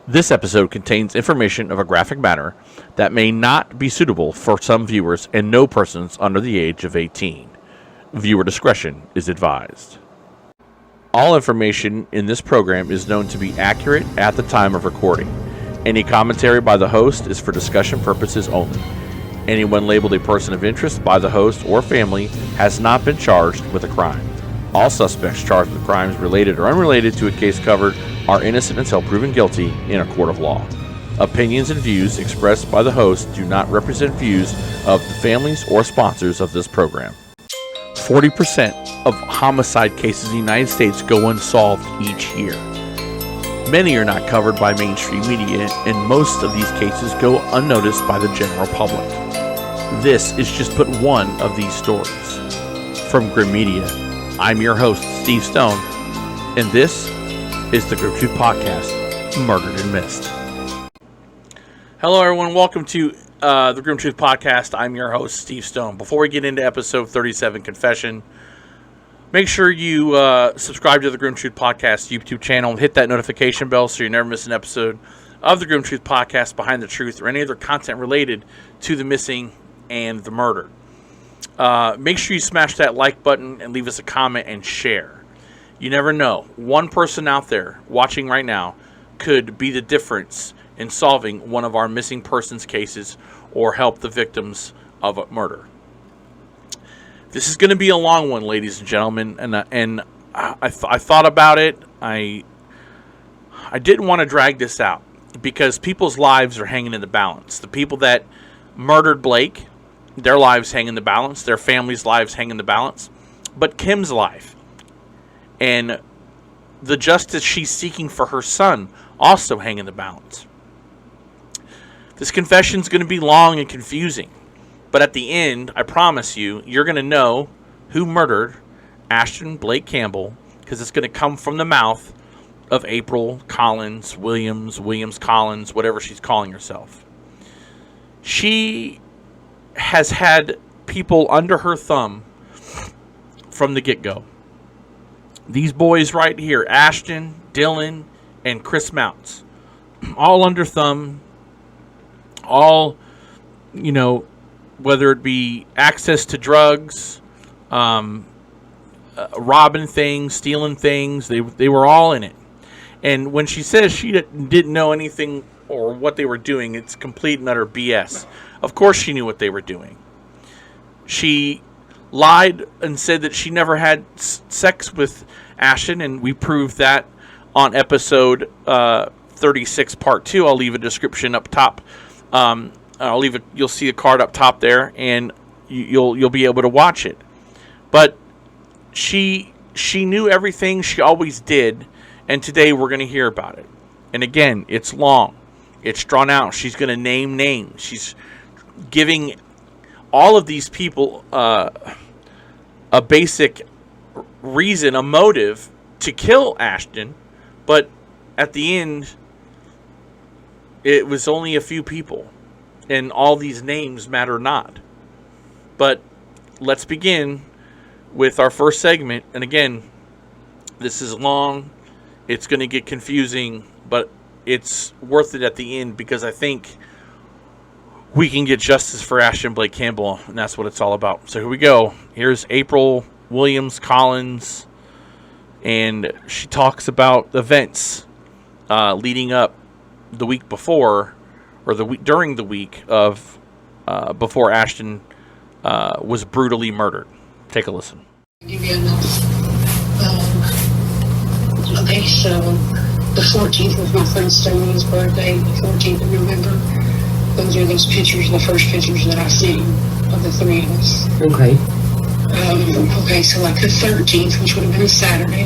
This episode contains information of a graphic matter that may not be suitable for some viewers and no persons under the age of 18. Viewer discretion is advised. All information in this program is known to be accurate at the time of recording. Any commentary by the host is for discussion purposes only. Anyone labeled a person of interest by the host or family has not been charged with a crime. All suspects charged with crimes related or unrelated to a case covered are innocent until proven guilty in a court of law. Opinions and views expressed by the host do not represent views of the families or sponsors of this program. 40% of homicide cases in the United States go unsolved each year. Many are not covered by mainstream media, and most of these cases go unnoticed by the general public. This is just but one of these stories. From Grim Media, I'm your host, Steve Stone, and this is the Grim Truth Podcast, Murdered and Missed. Hello, everyone. Welcome to the Grim Truth Podcast. I'm your host, Steve Stone. Before we get into episode 37, Confession, make sure you subscribe to the Grim Truth Podcast YouTube channel. Hit that notification bell so you never miss an episode of the Grim Truth Podcast, Behind the Truth, or any other content related to the missing and the murdered. Make sure you smash that like button and leave us a comment and share. You never know. One person out there watching right now could be the difference in solving one of our missing persons cases or help the victims of a murder. This is going to be a long one, ladies and gentlemen, and I thought about it. I didn't want to drag this out because people's lives are hanging in the balance. The people that murdered Blake, their lives hang in the balance. Their families' lives hang in the balance. But Kim's life and the justice she's seeking for her son also hang in the balance. This confession is going to be long and confusing. But at the end, I promise you, you're going to know who murdered Ashtyn Blake Campbell, because it's going to come from the mouth of April Collins, Williams Collins, whatever she's calling herself. She has had people under her thumb from the get-go. These boys right here, Ashtyn, Dylan, and Chris Mounts, all under thumb, all, whether it be access to drugs, robbing things, stealing things, they were all in it. And when she says she didn't know anything or what they were doing, it's complete and utter BS. Of course she knew what they were doing. She lied and said that she never had sex with Ashtyn, and we proved that on episode 36, part 2. I'll leave a description up top. You'll see a card up top there, and you'll be able to watch it. But she knew everything. She always did, and today we're going to hear about it. And again, it's long. It's drawn out. She's going to name names. She's giving all of these people a basic reason, a motive to kill Ashtyn, but at the end, it was only a few people, and all these names matter not. But let's begin with our first segment, and again, this is long, it's going to get confusing, but it's worth it at the end, because I think we can get justice for Ashtyn Blake Campbell, and that's what it's all about. So here we go. Here's April Williams Collins, and she talks about events leading up the week before, or during the week of before Ashtyn was brutally murdered. Take a listen. Give you enough. Okay, so the 14th was my friend Stoney's birthday, the 14th of November. Those are those pictures, the first pictures that I seen of the three of us. Okay. Okay, so like the 13th, which would have been a Saturday,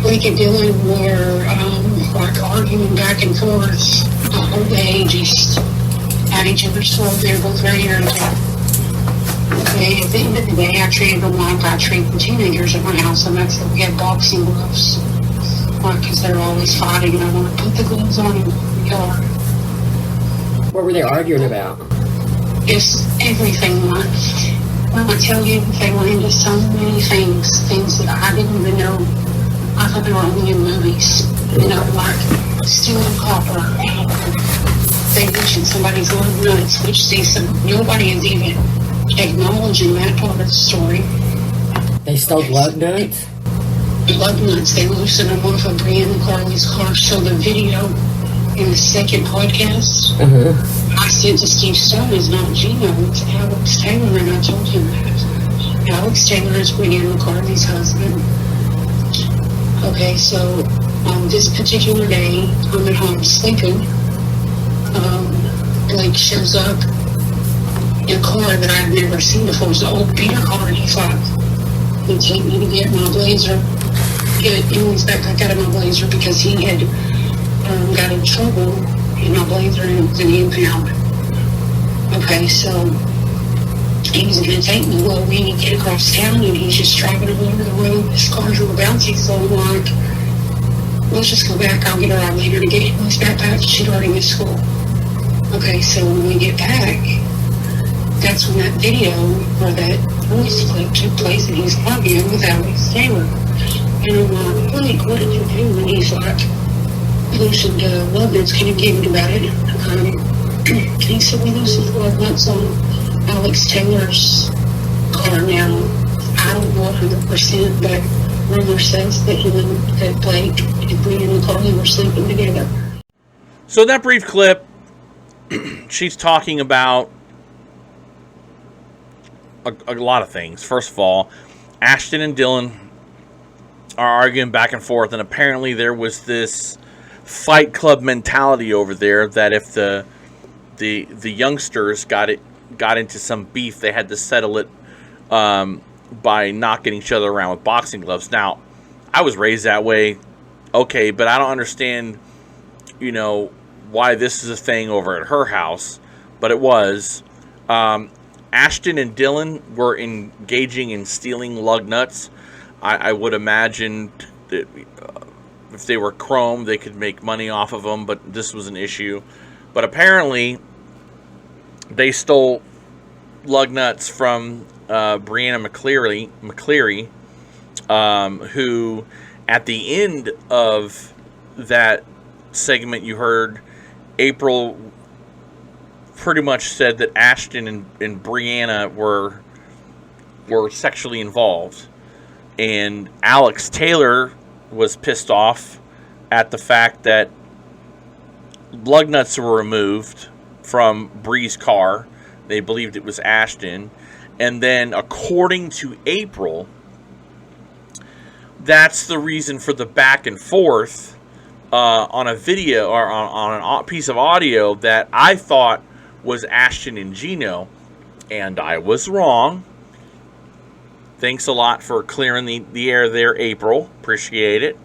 Blake and Dylan were like arguing back and forth the whole day, just at each other's throat. They were both very irritated. Okay, at the end of the day, I treated them like I treat the teenagers at my house, and that's that we have boxing gloves. Because they're always fighting, and I want to put the gloves on in the yard. What were they arguing about? Just everything. When I tell you, they went into so many things that I didn't even know. I thought they were only in movies. you know, like stealing copper out of they mention somebody's lug nuts, which nobody is even acknowledging that part of the story. They stole lug nuts? Lug nuts, they loosened them off of Brianna and Carly's car. So the video in the second podcast I sent to Steve Stone is not Gino, it's Alex Taylor, and I told him that. Alex Taylor is Brianna and Carly's husband. Okay, so on this particular day, I'm at home sleeping. Blake shows up in a car that I've never seen before. It's an old beater car, and he's like, he'd take me to get my blazer. In his backpack out of my blazer because he had got in trouble in my blazer and it was an impound. Okay, so he was going to take me. Well, we need to get across town and he's just driving over the road. His car's real bouncy, so I'm like, let's just go back. I'll get her out later to get his backpack. She'd already missed school. Okay, so when we get back, that's when that video or that voice clip took place and he's arguing with Alex Taylor. And I'm like, Blake, what did you do? And he's like, loosened lug nuts. Can you give me about it? He said, we loosened lug nuts on Alex Taylor's car now. I don't know 100%, but rumor says that that Blake and Brian and Carly were sleeping together. So that brief clip, she's talking about a lot of things. First of all, Ashtyn and Dylan are arguing back and forth, and apparently there was this Fight Club mentality over there that if the youngsters got into some beef, they had to settle it by knocking each other around with boxing gloves. Now, I was raised that way, okay, but I don't understand, you know, why this is a thing over at her house, but it was. Ashtyn and Dylan were engaging in stealing lug nuts. I would imagine that if they were chrome, they could make money off of them, but this was an issue. But apparently, they stole lug nuts from Brianna McCleary, who, at the end of that segment you heard, April pretty much said that Ashtyn and Brianna were sexually involved. And Alex Taylor was pissed off at the fact that lug nuts were removed from Bree's car. They believed it was Ashtyn. And then, according to April, that's the reason for the back and forth on a video or on a piece of audio that I thought was Ashtyn and Gino. And I was wrong. Thanks a lot for clearing the air there, April. Appreciate it.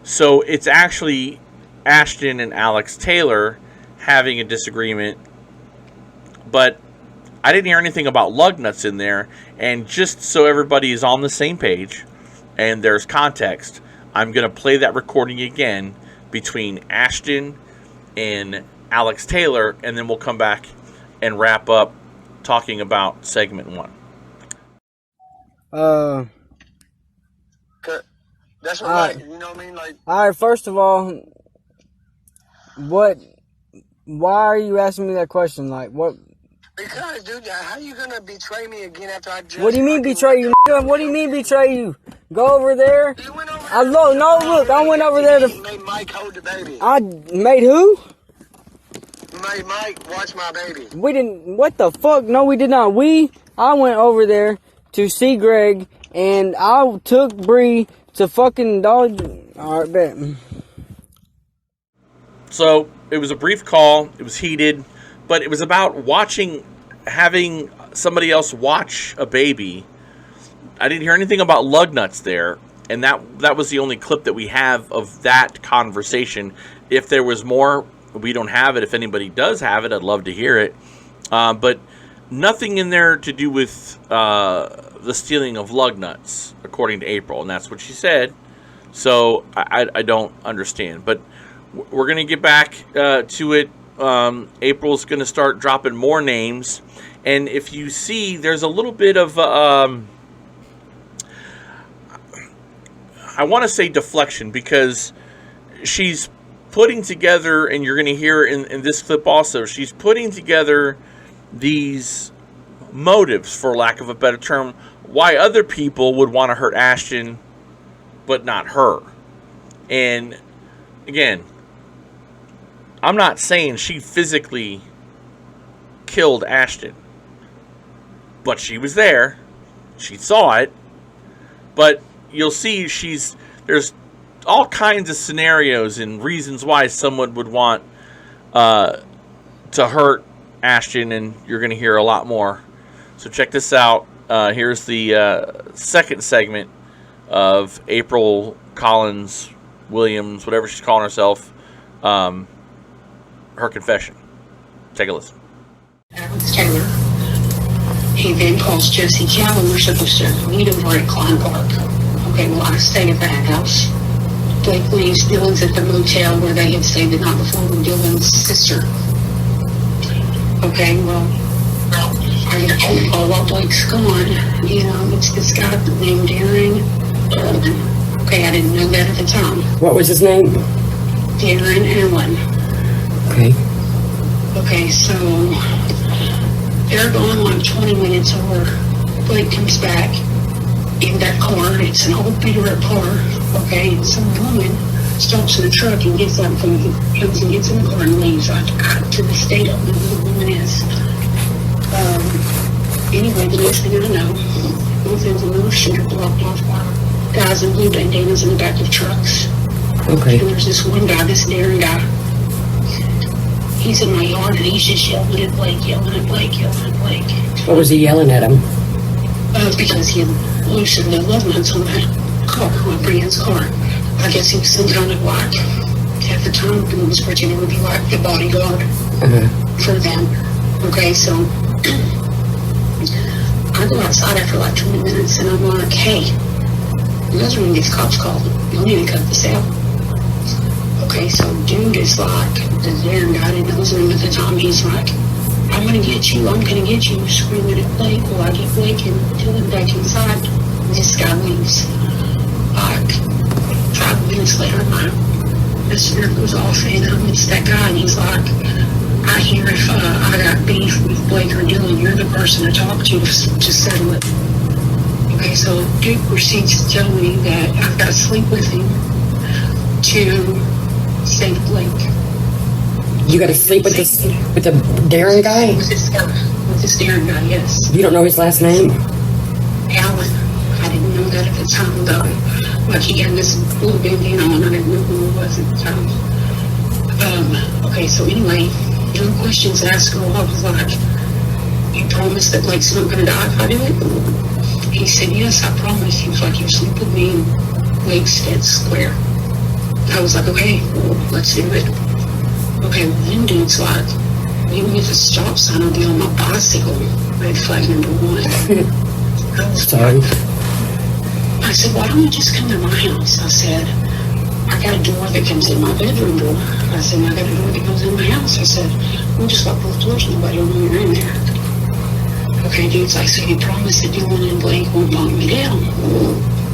So it's actually Ashtyn and Alex Taylor having a disagreement. But I didn't hear anything about lug nuts in there. And just so everybody is on the same page and there's context, I'm going to play that recording again between Ashtyn and Alex Taylor. And then we'll come back and wrap up talking about segment 1. That's right. You know what I mean? Like, all right. First of all, why are you asking me that question? Like, what? because, dude, how you gonna betray me again after I just... What do you mean betray you? What do you mean betray you? Go over there. You went over I there. look. I went over there to. Made Mike hold the baby. I made who? Made Mike watch my baby. We didn't. What the fuck? No, we did not. I went over there to see Greg, and I took Bree to fucking dog. All right, bet. So it was a brief call. It was heated, but it was about having somebody else watch a baby. I didn't hear anything about lug nuts there, and that was the only clip that we have of that conversation. If there was more, we don't have it. If anybody does have it, I'd love to hear it. But nothing in there to do with the stealing of lug nuts, according to April, and that's what she said. So I don't understand. But we're going to get back to it. April's going to start dropping more names. And if you see, there's a little bit of, I want to say deflection, because she's putting together, and you're going to hear in this clip also, she's putting together these motives, for lack of a better term, why other people would want to hurt Ashtyn, but not her. And again, I'm not saying she physically killed Ashtyn, but she was there. She saw it. But you'll see there's all kinds of scenarios and reasons why someone would want to hurt Ashtyn, and you're going to hear a lot more. So check this out. Here's the second segment of April Collins Williams, whatever she's calling herself, her confession. Take a listen. Alex Taylor. He then calls Jesse Cal, and we're supposed to meet over at Klein Park. Okay, well, I stay at that house. Blake leaves Dylan's at the motel where they had stayed the night before with Dylan's sister. Okay, well, I get a phone call while Blake's gone. It's this guy named Darren. Okay, I didn't know that at the time. What was his name? Darren Allen. Okay. Okay, so they're gone like 20 minutes or Blake comes back in that car. It's an old beat-up car, okay, and some woman stops in a truck and gets up and comes and gets in the car and leaves. I to this day don't know who the woman is. Anyway, the next thing I know, there's another shooter blocked off by guys in blue bandanas in the back of trucks. Okay. And there's this one guy, this Darren guy. He's in my yard and he's just yelling at Blake, yelling at Blake, yelling at Blake. What was he yelling at him? Because he had loosened the lug nuts on that car, on Brian's car. I guess he was some kind of like, at the time, he was pretending to be like the bodyguard for them. Okay, so I go outside after like 20 minutes and I'm like, hey, you guys are going to get the cops called. You'll need to cut this out. Okay, so dude is like, the Darren guy didn't know his name at the time. He's like, I'm going to get you, screaming at Blake. Well, I get Blake and Dylan back inside. This guy leaves. Like, 5 minutes later, my messenger goes off and it's that guy, and he's like, I hear if I got beef with Blake or Dylan, you're the person to talk to settle it. Okay, so Duke proceeds to tell me that I've got to sleep with him to save Blake. You got to sleep with the Darren guy? With this Darren guy, yes. You don't know his last name? Alan. I didn't know that at the time, though. Like, he had this blue bandana on, I didn't know who it was at the time. Okay, so anyway, no questions asked. Girl, I was like, you promise that Blake's not going to die if I do it? He said, yes, I promise. He was like, you sleep with me and Blake's dead square. I was like, okay, let's do it. Okay, well, then dude's like, meet me at the stop sign, I'll be on my bicycle. Red flag number 1. I was Sorry. I said, why don't you just come to my house? I said, I got a door that comes in my bedroom door. I said, I got a door that goes in my house. I said, we'll just lock both doors, nobody will know you're in there. Okay, dude's like, so you promised that Dylan and Blake won't knock me down.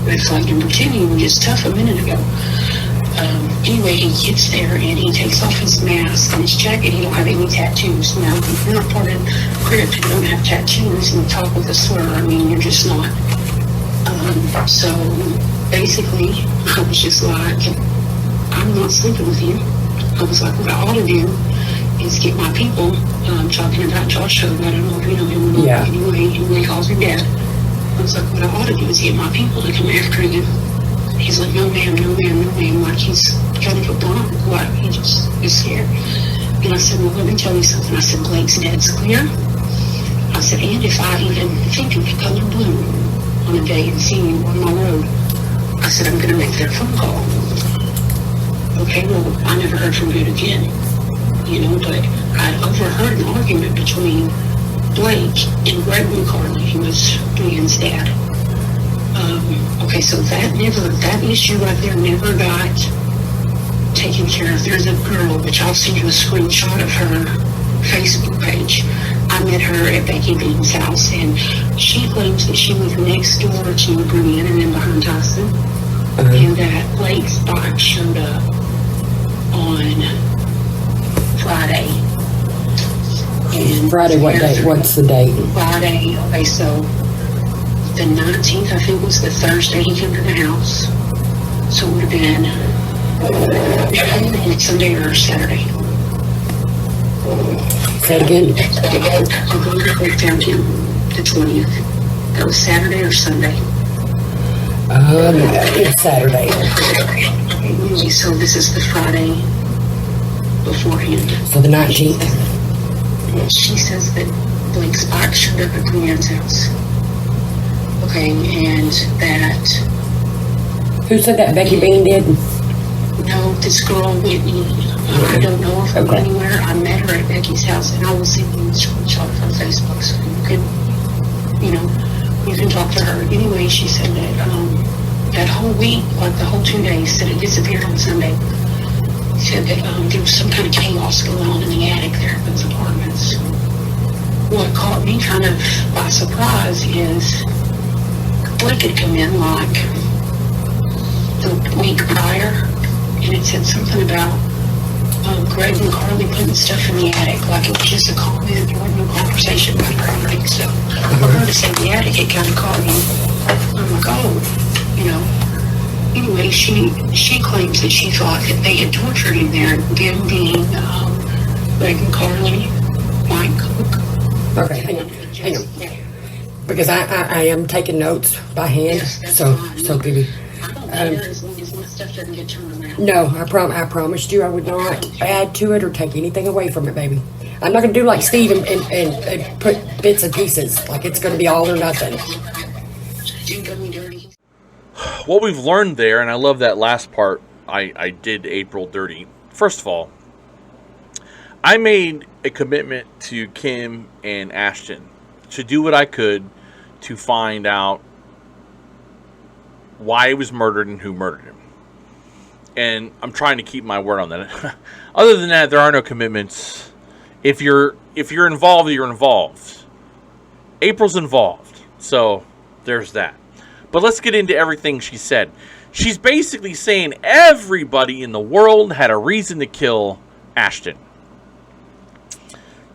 Red flag number 2, you were just tough a minute ago. Anyway, he gets there and he takes off his mask and his jacket. He don't have any tattoos. Now, if you're not part of Crip, you don't have tattoos and talk with a slur. I mean, you're just not. So, basically, I was just like, I'm not sleeping with you. I was like, what I ought to do is get my people. I'm talking about Josh Hogue. I don't know if you know him or not. Yeah. Anyway, he calls me dad. I was like, what I ought to do is get my people to come after him. He's like, no ma'am, no ma'am, no ma'am. Like, he's kind of a blanc. Like, he just is scared. And I said, well, let me tell you something. I said, Blake's dead's clear. I said, and if I even think of color blue on a day and see you on my road, I said, I'm going to make that phone call. Okay, well, I never heard from Dude again. But I overheard an argument between Blake and Greg McCartney, who was Brian's dad. Okay, so that issue right there never got taken care of. There's a girl, which I'll send you a screenshot of her Facebook page. I met her at Becky Bean's house, and she claims that she was next door to Brian and then behind Tyson, and that Blake's bike showed up Friday, what day? What's the date? Friday, okay, so the 19th, I think, was the Thursday he came to the house. So it would have been Sunday or Saturday. Say it again. I'm going to break down him, the 20th. That was Saturday or Sunday. It's Saturday. So this is the Friday beforehand. So the 19th. She says that Blake Spike showed up at Brienne's house. Okay, and that... Who said that? Becky Bean did? No, this girl, Whitney, I don't know if I'm anywhere. I met her at Becky's house, and I will send you a screenshot of her Facebook so you can talk to her. Anyway, she said that that whole week, like the whole 2 days, said it disappeared on Sunday. Said that there was some kind of chaos going on in the attic there at those apartments. What caught me kind of by surprise is Blake had come in like the week prior, and it said something about Greg and Carly putting stuff in the attic, like it was just a comment, there wasn't no conversation about her attic. So for her to say the attic, it kind of caught me. I'm like, Anyway, she claims that she thought that they had tortured him there, them being Greg and Carly, Mike Cook. Okay, hang on. Because I am taking notes by hand, Yes, so give me. I don't care as long as my stuff doesn't get turned around. No, I promised you I would not add to it or take anything away from it, baby. I'm not gonna do like Steve and put bits and pieces. Like it's gonna be all or nothing. You got me dirty. What we've learned there, and I love that last part, I did April dirty. First of all, I made a commitment to Kim and Ashtyn to do what I could to find out why he was murdered and who murdered him. And I'm trying to keep my word on that. Other than that, there are no commitments. If you're involved, you're involved. April's involved. So there's that. But let's get into everything she said. She's basically saying everybody in the world had a reason to kill Ashtyn.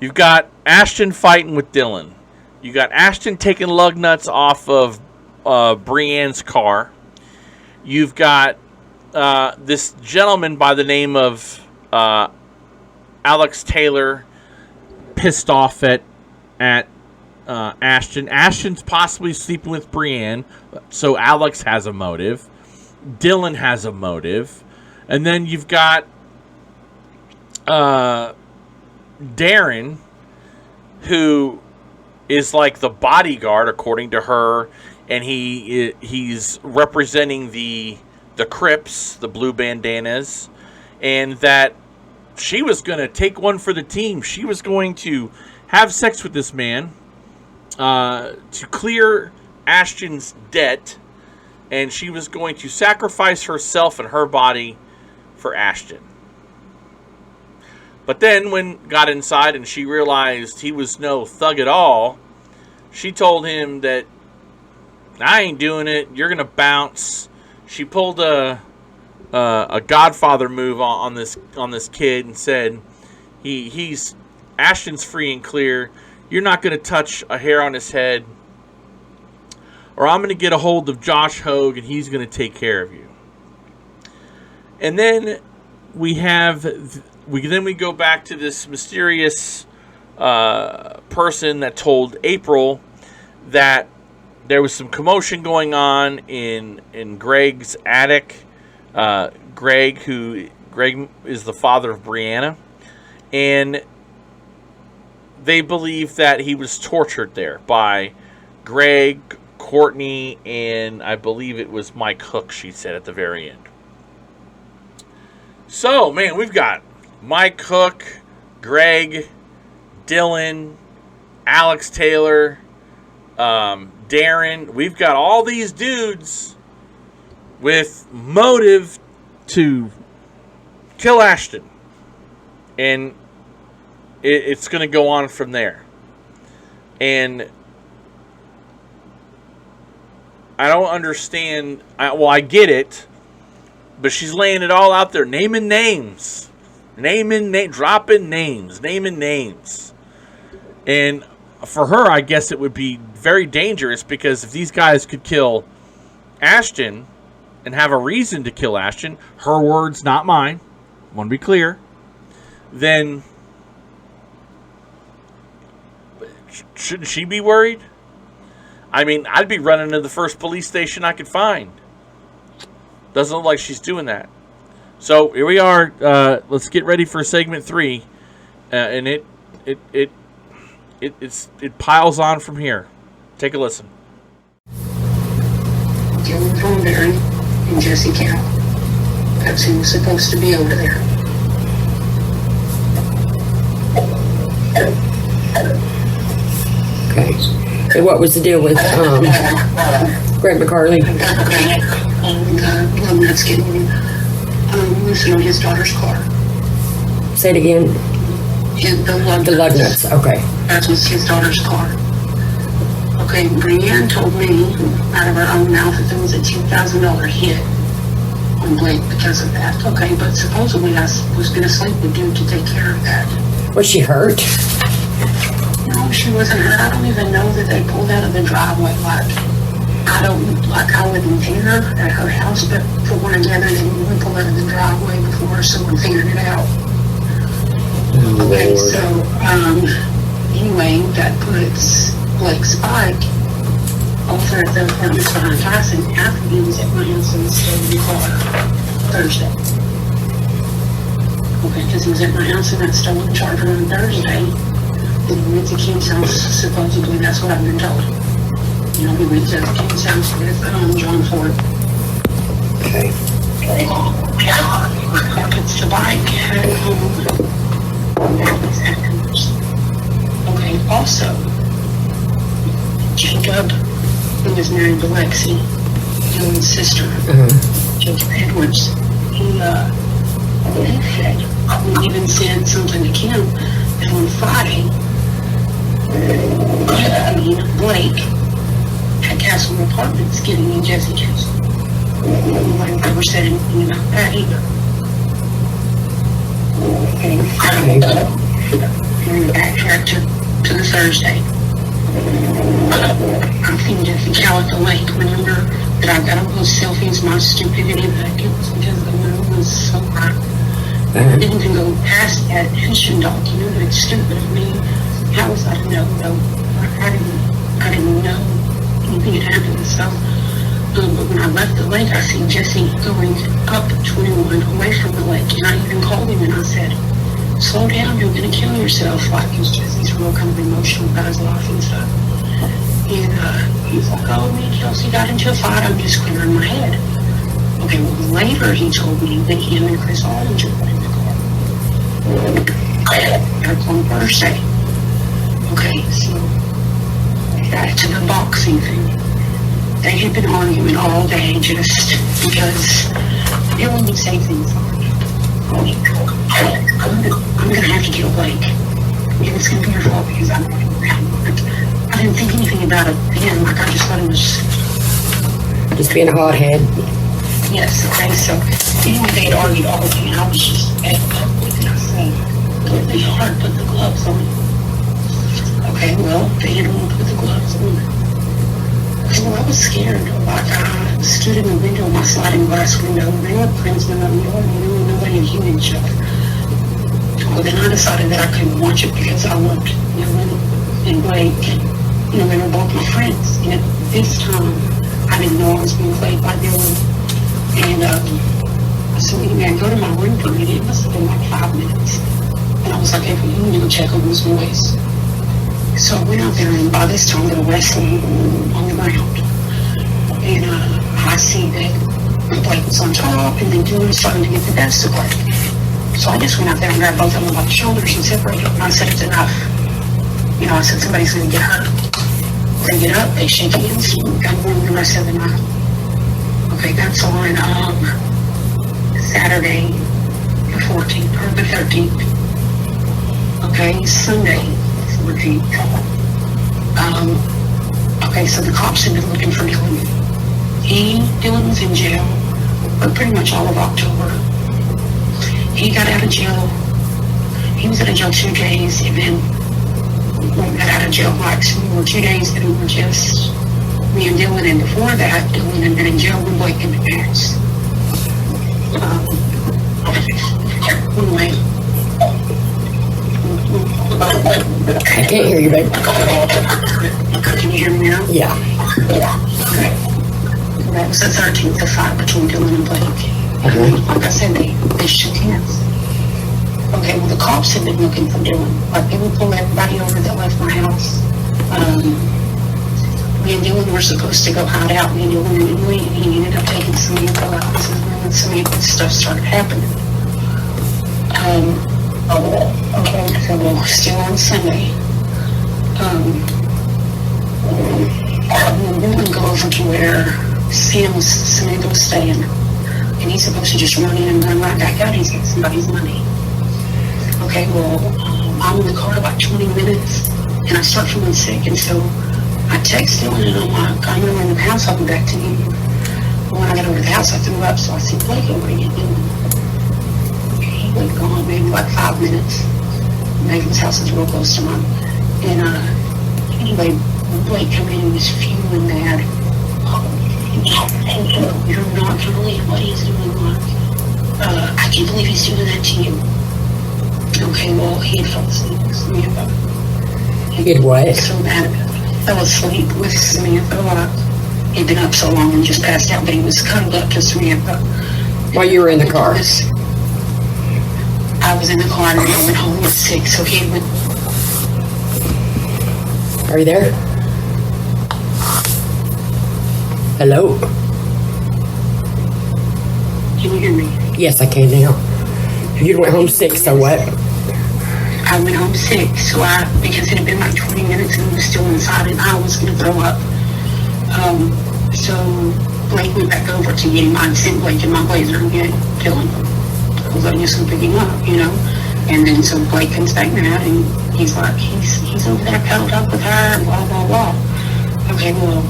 You've got Ashtyn fighting with Dylan. You got Ashtyn taking lug nuts off of Brienne's car. You've got this gentleman by the name of Alex Taylor pissed off at Ashtyn. Ashtyn's possibly sleeping with Brienne, so Alex has a motive. Dylan has a motive. And then you've got Darren, who is like the bodyguard, according to her, and he's representing the Crips, the blue bandanas, and that she was going to take one for the team. She was going to have sex with this man to clear Ashtyn's debt, and she was going to sacrifice herself and her body for Ashtyn. But then when got inside and she realized he was no thug at all, she told him that I ain't doing it. You're gonna bounce. She pulled a Godfather move on this kid and said he's Ashtyn's free and clear. You're not gonna touch a hair on his head, or I'm gonna get a hold of Josh Hogue and he's gonna take care of you. And then we go back to this mysterious person that told April that there was some commotion going on in Greg's attic. Greg is the father of Brianna, and they believe that he was tortured there by Greg, Courtney, and I believe it was Mike Hook, she said at the very end. So, man, we've got Mike Hook, Greg, Dylan, Alex Taylor, Darren. We've got all these dudes with motive to kill Ashtyn. And it's going to go on from there. And I don't understand. I get it. But she's laying it all out there. Naming names. Dropping names. Naming names. And for her, I guess it would be very dangerous, because if these guys could kill Ashtyn and have a reason to kill Ashtyn, her words, not mine, I want to be clear, then shouldn't she be worried? I mean, I'd be running to the first police station I could find. Doesn't look like she's doing that. So here we are. Let's get ready for segment 3, and it piles on from here. Take a listen. Dylan Thornberry and Jesse Campbell. That's who was supposed to be over there. Okay. And what was the deal with Greg McCarley? Love nuts getting loose on his daughter's car. Say it again. The lug nuts. Okay. That was his daughter's car. Okay, Brianne told me out of her own mouth that there was a $10,000 hit on Blake because of that. Okay, but supposedly I was going to sleep with dude to take care of that. Was she hurt? No, she wasn't hurt. I don't even know that they pulled out of the driveway. I wouldn't hear her at her house, but from what I gathered, they would pull out of the driveway before someone figured it out. Okay, so, anyway, that puts Blake Spike over at the apartments behind Tyson after he was at my house and stayed in the car Thursday. Okay, because he was at my house and that stolen charger on Thursday. Then he went to Kim's house, supposedly, that's what I've been told. You know, he went to Kim's house with John Ford. Okay. Puts the bike at home. Okay, also, Jacob, who was married to Lexi, Dylan's sister, Jacob Edwards, he even said something to Kim that on Friday, Blake at Castle Apartments getting in Jesse Castle. Nobody ever said anything about that either. Okay, I'm going to backtrack to the Thursday. I'm feeding Jesse Cow at the lake. Remember that I got all those selfies, my stupidity, but it was because the moon was so hot. I didn't even go past that pension document. It's stupid of me. How was I to know, though? I didn't know anything had happened. So, but when I left the lake, I seen Jesse going up 21 away from the lake, and I even called him and I said, "Slow down, you're gonna kill yourself." Like, because Jesse's real kind of emotional about his life and stuff. And he's like, "Oh, me and Kelsey got into a fight. I'm just clearing my head." Okay, well, later he told me that him and Chris Ollinger got in the car. That's on Thursday. Okay, so back to the boxing thing. They had been arguing all day just because Dylan would say things like, I'm going to have to get a Blake. And it's going to be your fault because I'm running around. I didn't think anything about it then. Like, I just thought it was just being a hothead. Yes, okay, so anyway, they had argued all day, and I was just at public, and I said, "Put the hard, put the gloves on." Okay, well, they didn't want to put the gloves on. So I was scared. Like, I stood in the window, my sliding glass window, and they were friends, and nobody had hit each other. Well, then I decided that I couldn't watch it because I loved Dylan and Blake, and, they were both my friends. And at this time, I didn't know I was being played by Dylan. And so anyway, I go to my room for a minute. It must have been like 5 minutes. And I was like, "Hey, you need to go check on those boys." So I went out there, and by this time, they're wrestling on the ground. And I see that Blake was on top, and then Dylan was starting to get the best of Blake. So I just went out there and grabbed both of them by the shoulders and separated them. And I said, "It's enough." I said, "Somebody's going to get hurt." They get up, they shake hands, and got on the rest of the night. Okay, that's on Saturday the 14th, or the 13th. Okay, Sunday the 14th. Okay, so the cops have been looking for Dylan. Dylan was in jail for pretty much all of October. He got out of jail. He was out of jail 2 days, and then we got out of jail like 2 days that we were just me and Dylan, and before that, Dylan had been in jail with Blake in the past. Anyway. I can't hear you, babe. Can you hear me now? Yeah. Okay. That was the 13th of fight between Dylan and Blake. Like I said, they shook hands. Okay, well, the cops had been looking for Dylan. Like, they would pull everybody over that left my house. Me and Dylan were supposed to go hide out. Me and Dylan and Emily, and he ended up taking some info out. This is when some of this stuff started happening. Okay, so still on Sunday. And Dylan go over to where Samantha was staying. And he's supposed to just run in and run right back out. He's got somebody's money. Okay, well, I'm in the car about 20 minutes, and I start feeling sick, and so I text Dylan, and I'm like, I'm going to run in the house, I'll be back to you. When I got over to the house, I threw up, so I see Blake over again. Okay, he was gone maybe like 5 minutes. Nathan's house is real close to mine. And anyway, Blake come in and was fuming mad. You're not going to believe what he's doing, Mark. I can't believe he's doing that to you. Okay, well, he had fell asleep with Samantha. He did what? So mad about it. Fell asleep with Samantha. He'd been up so long and just passed out, but he was cuddled up to Samantha. While you were in the car? I was in the car and I went home at 6, so he went. Are you there? Hello? Can you hear me? Yes, I can now. You went home sick, so what? I went home sick, so because it had been like 20 minutes and he was still inside and I was going to throw up. So Blake went back over to get him. I sent Blake in my blazer and get Dylan. Because I just going to pick him up, you know. And then so Blake comes back mad and he's like, he's over there cuddled up with her and blah, blah, blah. Okay, well,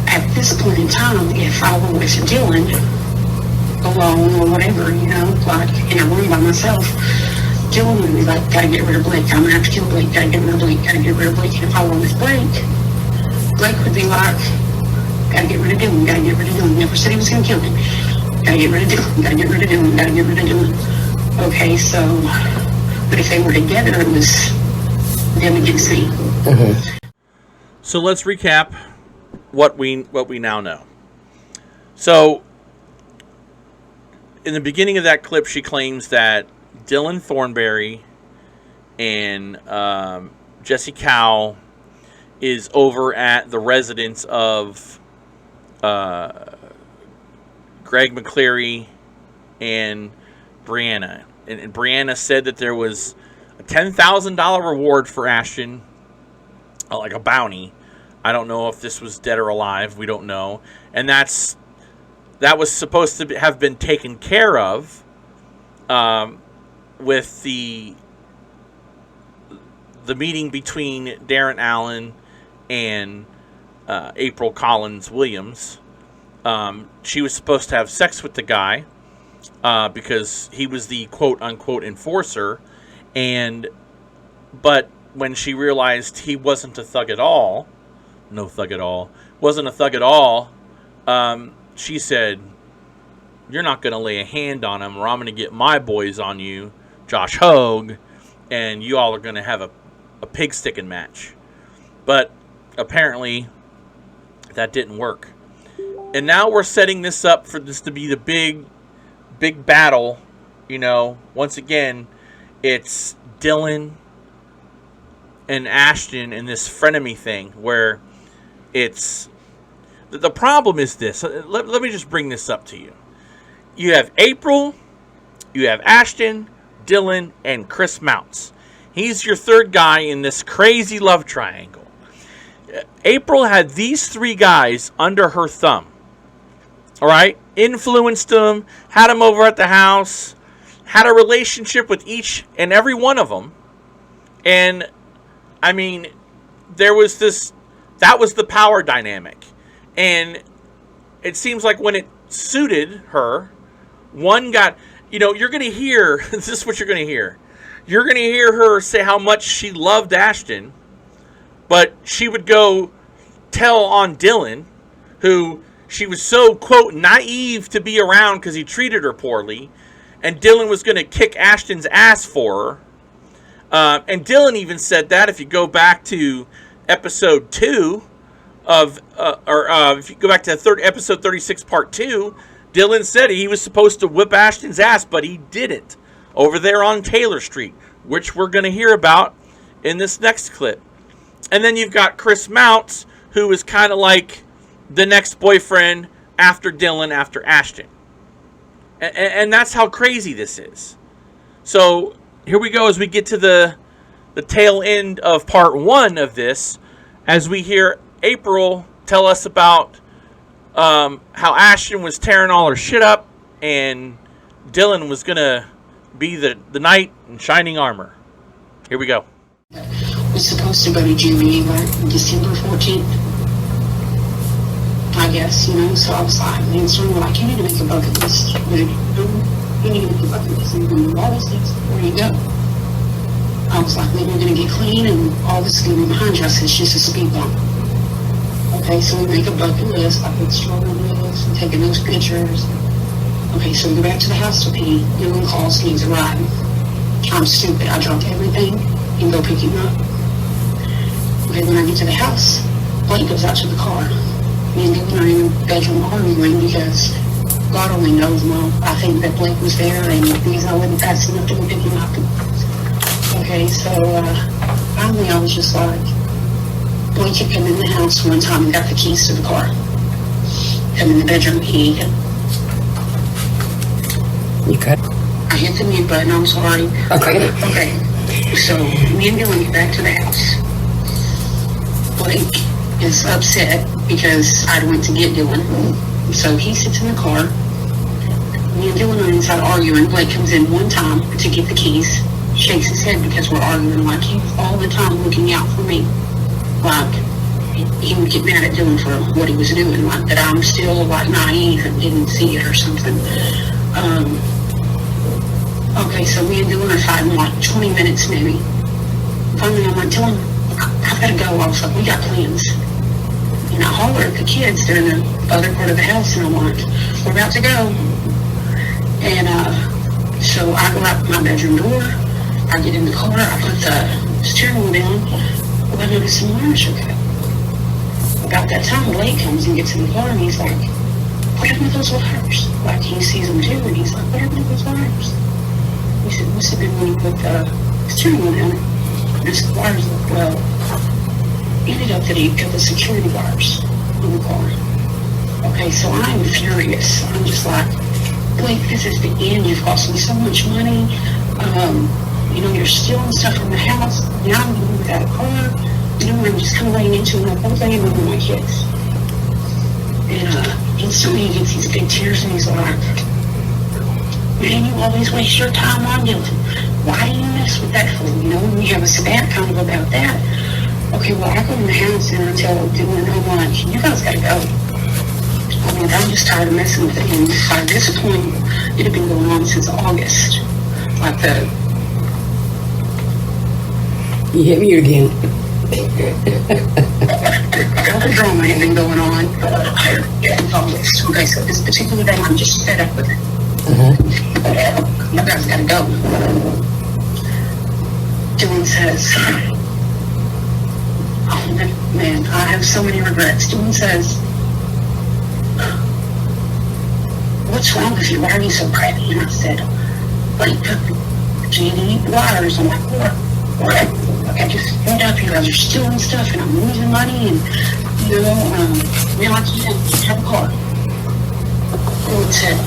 at this point in time, if I were with Dylan alone or whatever, you know, like in a room by myself, Dylan would be like, gotta get rid of Blake, I'm gonna have to kill Blake, gotta get rid of Blake, gotta get rid of Blake. And if I were with Blake would be like, gotta get rid of Dylan, gotta get rid of Dylan. Never said he was gonna kill him. Gotta get rid of Dylan, gotta get rid of Dylan, gotta get rid of Dylan. Okay, so, but if they were together, it was them against me. So let's recap what we now know. So, in the beginning of that clip, she claims that Dylan Thornberry and Jesse Cowell is over at the residence of Greg McCleary and Brianna. And Brianna said that there was a $10,000 reward for Ashtyn, like a bounty. I don't know if this was dead or alive. We don't know. And that was supposed to have been taken care of with the meeting between Darren Allen and April Collins Williams. She was supposed to have sex with the guy because he was the quote-unquote enforcer. But when she realized he wasn't a thug at all, wasn't a thug at all, she said, you're not going to lay a hand on him or I'm going to get my boys on you, Josh Hogue, and you all are going to have a pig sticking match. But apparently that didn't work. And now we're setting this up for this to be the big battle. You know, once again, it's Dylan and Ashtyn in this frenemy thing where it's... The problem is this. Let me just bring this up to you. You have April, you have Ashtyn, Dylan, and Chris Mounts. He's your third guy in this crazy love triangle. April had these three guys under her thumb. All right? Influenced them, had them over at the house, had a relationship with each and every one of them. And, I mean, that was the power dynamic. And it seems like when it suited her, one got, you're going to hear, this is what you're going to hear. you're going to hear her say how much she loved Ashtyn, but she would go tell on Dylan, who she was so, quote, naive to be around because he treated her poorly, and Dylan was going to kick Ashtyn's ass for her. And Dylan even said that if you go back to episode 2 of, if you go back to episode 36, part 2, Dylan said he was supposed to whip Ashtyn's ass, but he didn't, over there on Taylor Street, which we're going to hear about in this next clip. And then you've got Chris Mounts, who is kind of like the next boyfriend after Dylan, after Ashtyn. And that's how crazy this is. So here we go as we get to the tail end of part 1 of this, as we hear April tell us about how Ashtyn was tearing all her shit up and Dylan was going to be the knight in shining armor. Here we go. Was supposed to go to Jimmy like December 14th, I guess, so I was like, me and Stormy were like, you need to make a bucket list, dude. You need to make a bucket list and do all these things before you go. I was like, maybe we're going to get clean and all this is going to be behind you. I said, it's just a speed bump. Okay, so we make a bucket list, I put strawberry list and taking those pictures. Okay, so we go back to the house to pee. Dylan calls, needs a ride. I'm stupid, I dropped everything and go pick him up. Okay, when I get to the house, Blake goes out to the car. Me and Dylan are in the bedroom arguing because God only knows, Mom. I think that Blake was there and because I wasn't fast enough to go pick him up. Okay, so finally I was just like, Blake had come in the house one time and got the keys to the car. Come in the bedroom, he You cut. I hit the mute button, I'm sorry. Okay. Okay, so me and Dylan get back to the house. Blake is upset because I went to get Dylan. So he sits in the car. Me and Dylan are inside arguing. Blake comes in one time to get the keys, shakes his head because we're arguing, like he's all the time looking out for me. Like, he would get mad at Dylan for what he was doing, like that I'm still like naive and didn't see it or something. Okay, so me and Dylan are fighting like 20 minutes maybe. Finally I'm like, Dylan, I've got to go. I was like, we got plans. And I holler at the kids, they're in the other part of the house, and I'm like, we're about to go. And so I go out my bedroom door, I get in the car, I put the steering wheel down, I notice some wires are cut. About that time, Blake comes and gets in the car, and he's like, what happened to those wires? Like, he sees them too, and he's like, what happened to those wires? He said, must have been when you put the steering wheel down. There's the wires look well. Ended up that he cut the security wires in the car. Okay, so I'm furious. I'm just like, Blake, this is the end. You've cost me so much money. You're stealing stuff from the house. Now I'm going to move without a car. I'm just kind of laying into it. I'm laying with my kids. And instantly he gets these big tears and he's like, man, you always waste your time on Dylan. Why do you mess with that fool? And we have a spat kind of about that. Okay, well, I go in the house and I tell Dylan, I'm like, you guys gotta go. I mean, I'm just tired of messing with it. And by this point, it had been going on since August. Like You hit mute again. all the drama had been going on since August. Okay, so this particular day, I'm just fed up with it. You guys gotta go. Dylan says, oh man, I have so many regrets. Dylan says, what's wrong with you? Why are you so crabby? And I said, well, you put GD wires on my car. I just fed up. You guys are stealing stuff and I'm losing money and, now I can't have a car. Dylan said,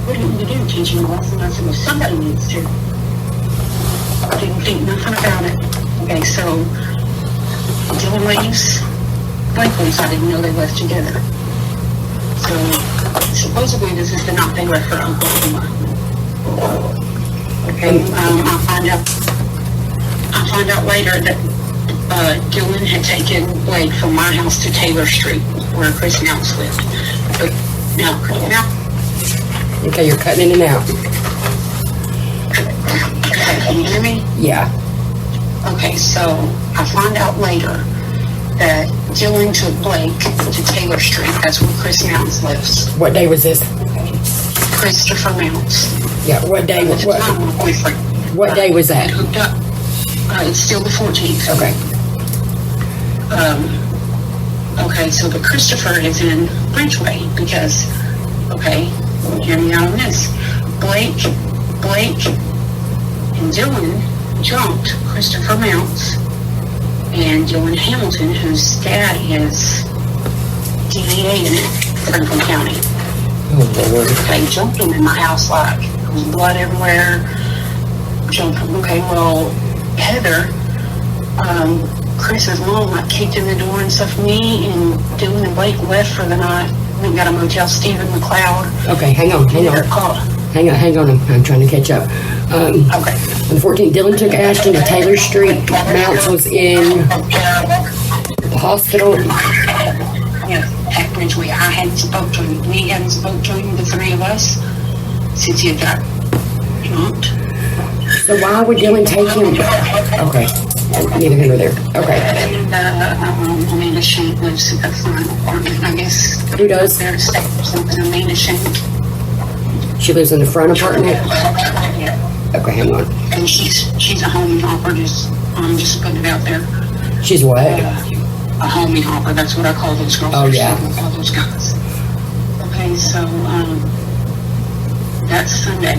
what do you want me to do? Teach him a lesson? I said, well, somebody needs to. I didn't think nothing about it. Okay, so Dylan leaves, Blake leaves. I didn't know they left together. So supposedly this is the night they left for Oklahoma. Okay, I find out later that Dylan had taken Blake from my house to Taylor Street, where Chris Mounts lived. But now, Okay, you're cutting in and out. okay, can you hear me? Yeah. Okay, so I find out later that Dylan took Blake to Taylor Street. That's where Chris Mounts lives. What day was this? Christopher Mounts. Yeah. What day? At the time, my boyfriend. What day was that? Had hooked up. It's still the 14th. Okay. Okay, so the Christopher is in Bridgeway because, okay, hear me out on this. Blake, and Dylan jumped Christopher Mounts and Dylan Hamilton, whose dad is DVA in Franklin County. Oh, Lord. Okay, jumped him in my house like there was blood everywhere. Jumped him. Okay, well, Heather, Chris's mom, like kicked in the door and stuff. Me and Dylan and Blake left for the night. We got a motel. Stephen McLeod. Okay, hang on. Hang on. I'm trying to catch up. Okay. On the 14th, Dylan took Ashtyn to Taylor Street. Mounts was in the hospital. Yeah, at Bridgeway. I hadn't spoke to him. We hadn't spoke to him, the three of us, since he had got jumped. So why would Dylan take him? Okay. Neither here nor there. Okay. And Amanda Shank lives in the front apartment, I guess. Who does? Their estate or something. Amanda Shank. She lives in the front apartment? Yeah. Okay, hang on. And she's a homie hopper, just putting it out there. She's what? A homie hopper, that's what I call those girls. Oh, yeah. All those guys. Okay, so, that's Sunday.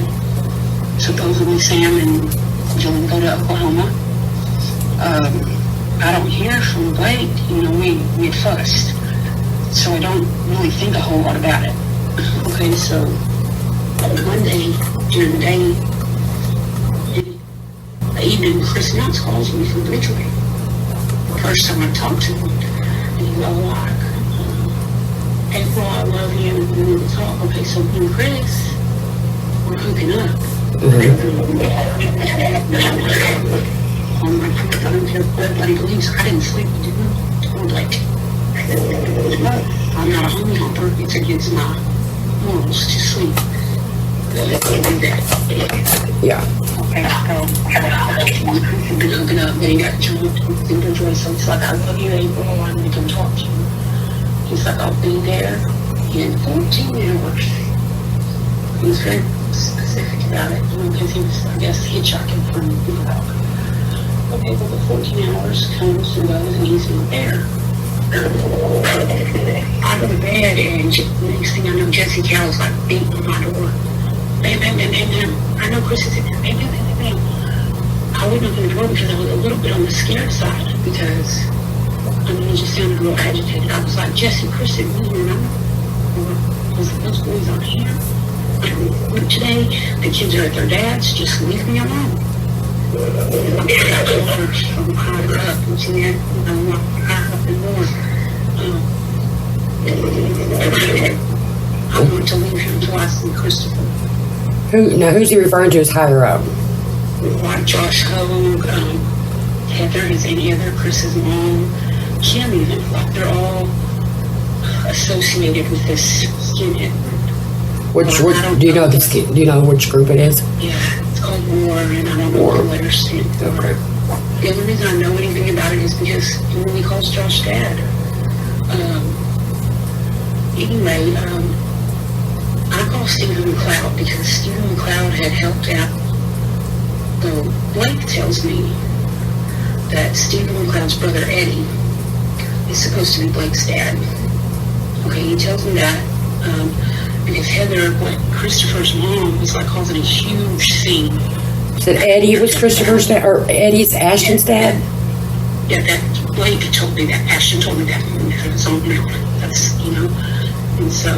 Supposedly Sam and Dylan go to Oklahoma. I don't hear from Blake. We had fussed. So I don't really think a whole lot about it. Okay, so Monday, during the day, in the evening, Chris Mounts calls me from Bridgeway. The first time I talked to him, and he's all like, April, I love you, and we need to talk. Okay, so me and Chris, we're hooking up. On my phone, I don't care if everybody believes I didn't sleep with him. I'm like, I'm not a homie hopper. It's against my morals to sleep. Yeah. Okay, so we've been hooking up, then he got jumped in Bridgeway, so it's like, I love you, April, I want to come talk to you. He's like, I'll be there in 14 hours. He was very specific about it, because he was, I guess, hitchhiking from New York. Okay, well, the 14 hours comes and goes, and he's not there. I go to bed, and next thing I know, Jesse Cowell's like beating on my door. Bam, bam, bam, bam, bam. I know Chris is in there. Bam, bam, bam, bam, bam. I wouldn't open the door because I was a little bit on the scared side because, he just sounded real agitated. I was like, Jesse, Chris is in here, was those boys on here? But today, the kids are at their dad's. Just leave me alone. I'm higher up, and she had, higher up and more. I want to leave him until I see Christopher. Who's he referring to as higher up? Like Josh Hogue, Heather, his Aunt Heather, Chris's mom, Kim even, like they're all associated with this skinhead group. Do you know which group it is? Yeah, it's called War, and I don't know what the letters stand for. Okay. The only reason I know anything about it is because he calls Josh Dad. Anyway, I call Stephen McLeod because Stephen McLeod had helped out. So Blake tells me that Stephen McLeod's brother Eddie is supposed to be Blake's dad. Okay, he tells me that because Heather, Christopher's mom, was like causing a huge scene. Said Eddie was Christopher's dad, or Eddie's Ashtyn's dad? Yeah, that Blake told me that. Ashtyn told me that from his own mouth. That's, And so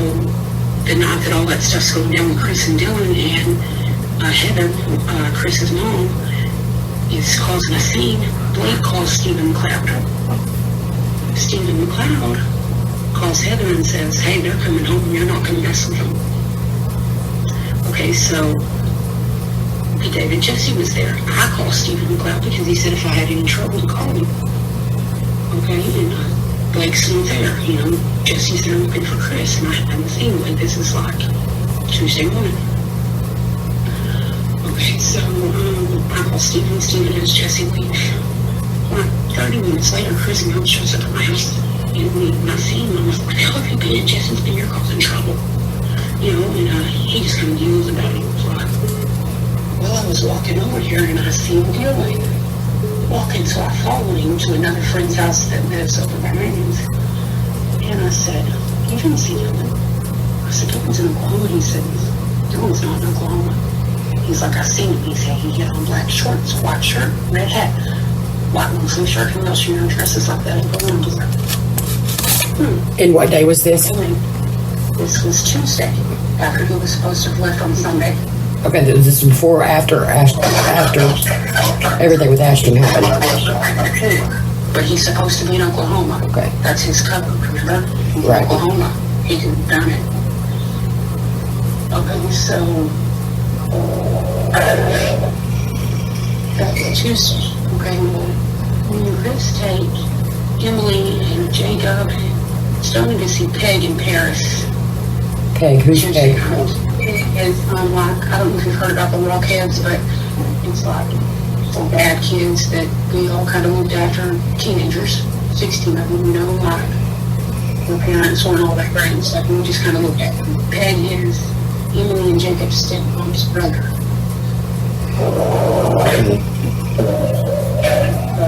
the night that all that stuff's going down with Chris and Dylan and Heather, Chris's mom, is causing a scene. Blake calls Stephen McLeod. Stephen McLeod calls Heather and says, hey, they're coming home. You're not going to mess with them. Okay, so the day that Jesse was there, I called Stephen McLeod because he said if I had any trouble to call him. Okay, and Blake's not there. Jesse's there looking for Chris, and I haven't seen Blake. This is like Tuesday morning. Okay, so I call Stephen. Stephen has Jesse leave. 30 minutes later, Chris and Mom shows up at my house. And when I see him, I was like, how have you been? Jesse's been here causing trouble. You know, and he just kind of used about it. He was like, well, I was walking over here and I see him dealing. Walking, so I followed him to another friend's house that lives over by Raymond's. And I said, you didn't see Dylan. I said, Dylan's in Oklahoma. He said, Dylan's not in Oklahoma. He's like, I seen him. He said, he had on black shorts, white shirt, red hat, white long sleeve shirt, who else you know dresses like that? And I was like, And what day was this? This was Tuesday, after he was supposed to have left on Sunday. Okay, this is before or after everything with Ashtyn happened. But he's supposed to be in Oklahoma. Okay. That's his cover, remember? He's in Right. Oklahoma. He could have done it. Okay, so that's Tuesday. Okay, me and Chris take Emily and Jacob starting to see Peg in Paris. Peg, who's Peg? Is like, I don't know if you've heard about the Walkheads, but it's like some bad kids that we all kind of looked after, teenagers, 16 of them, you know, like their parents weren't all that great and stuff, and we just kind of looked at them. Peg is Emily and Jacob's stepmom's brother. So,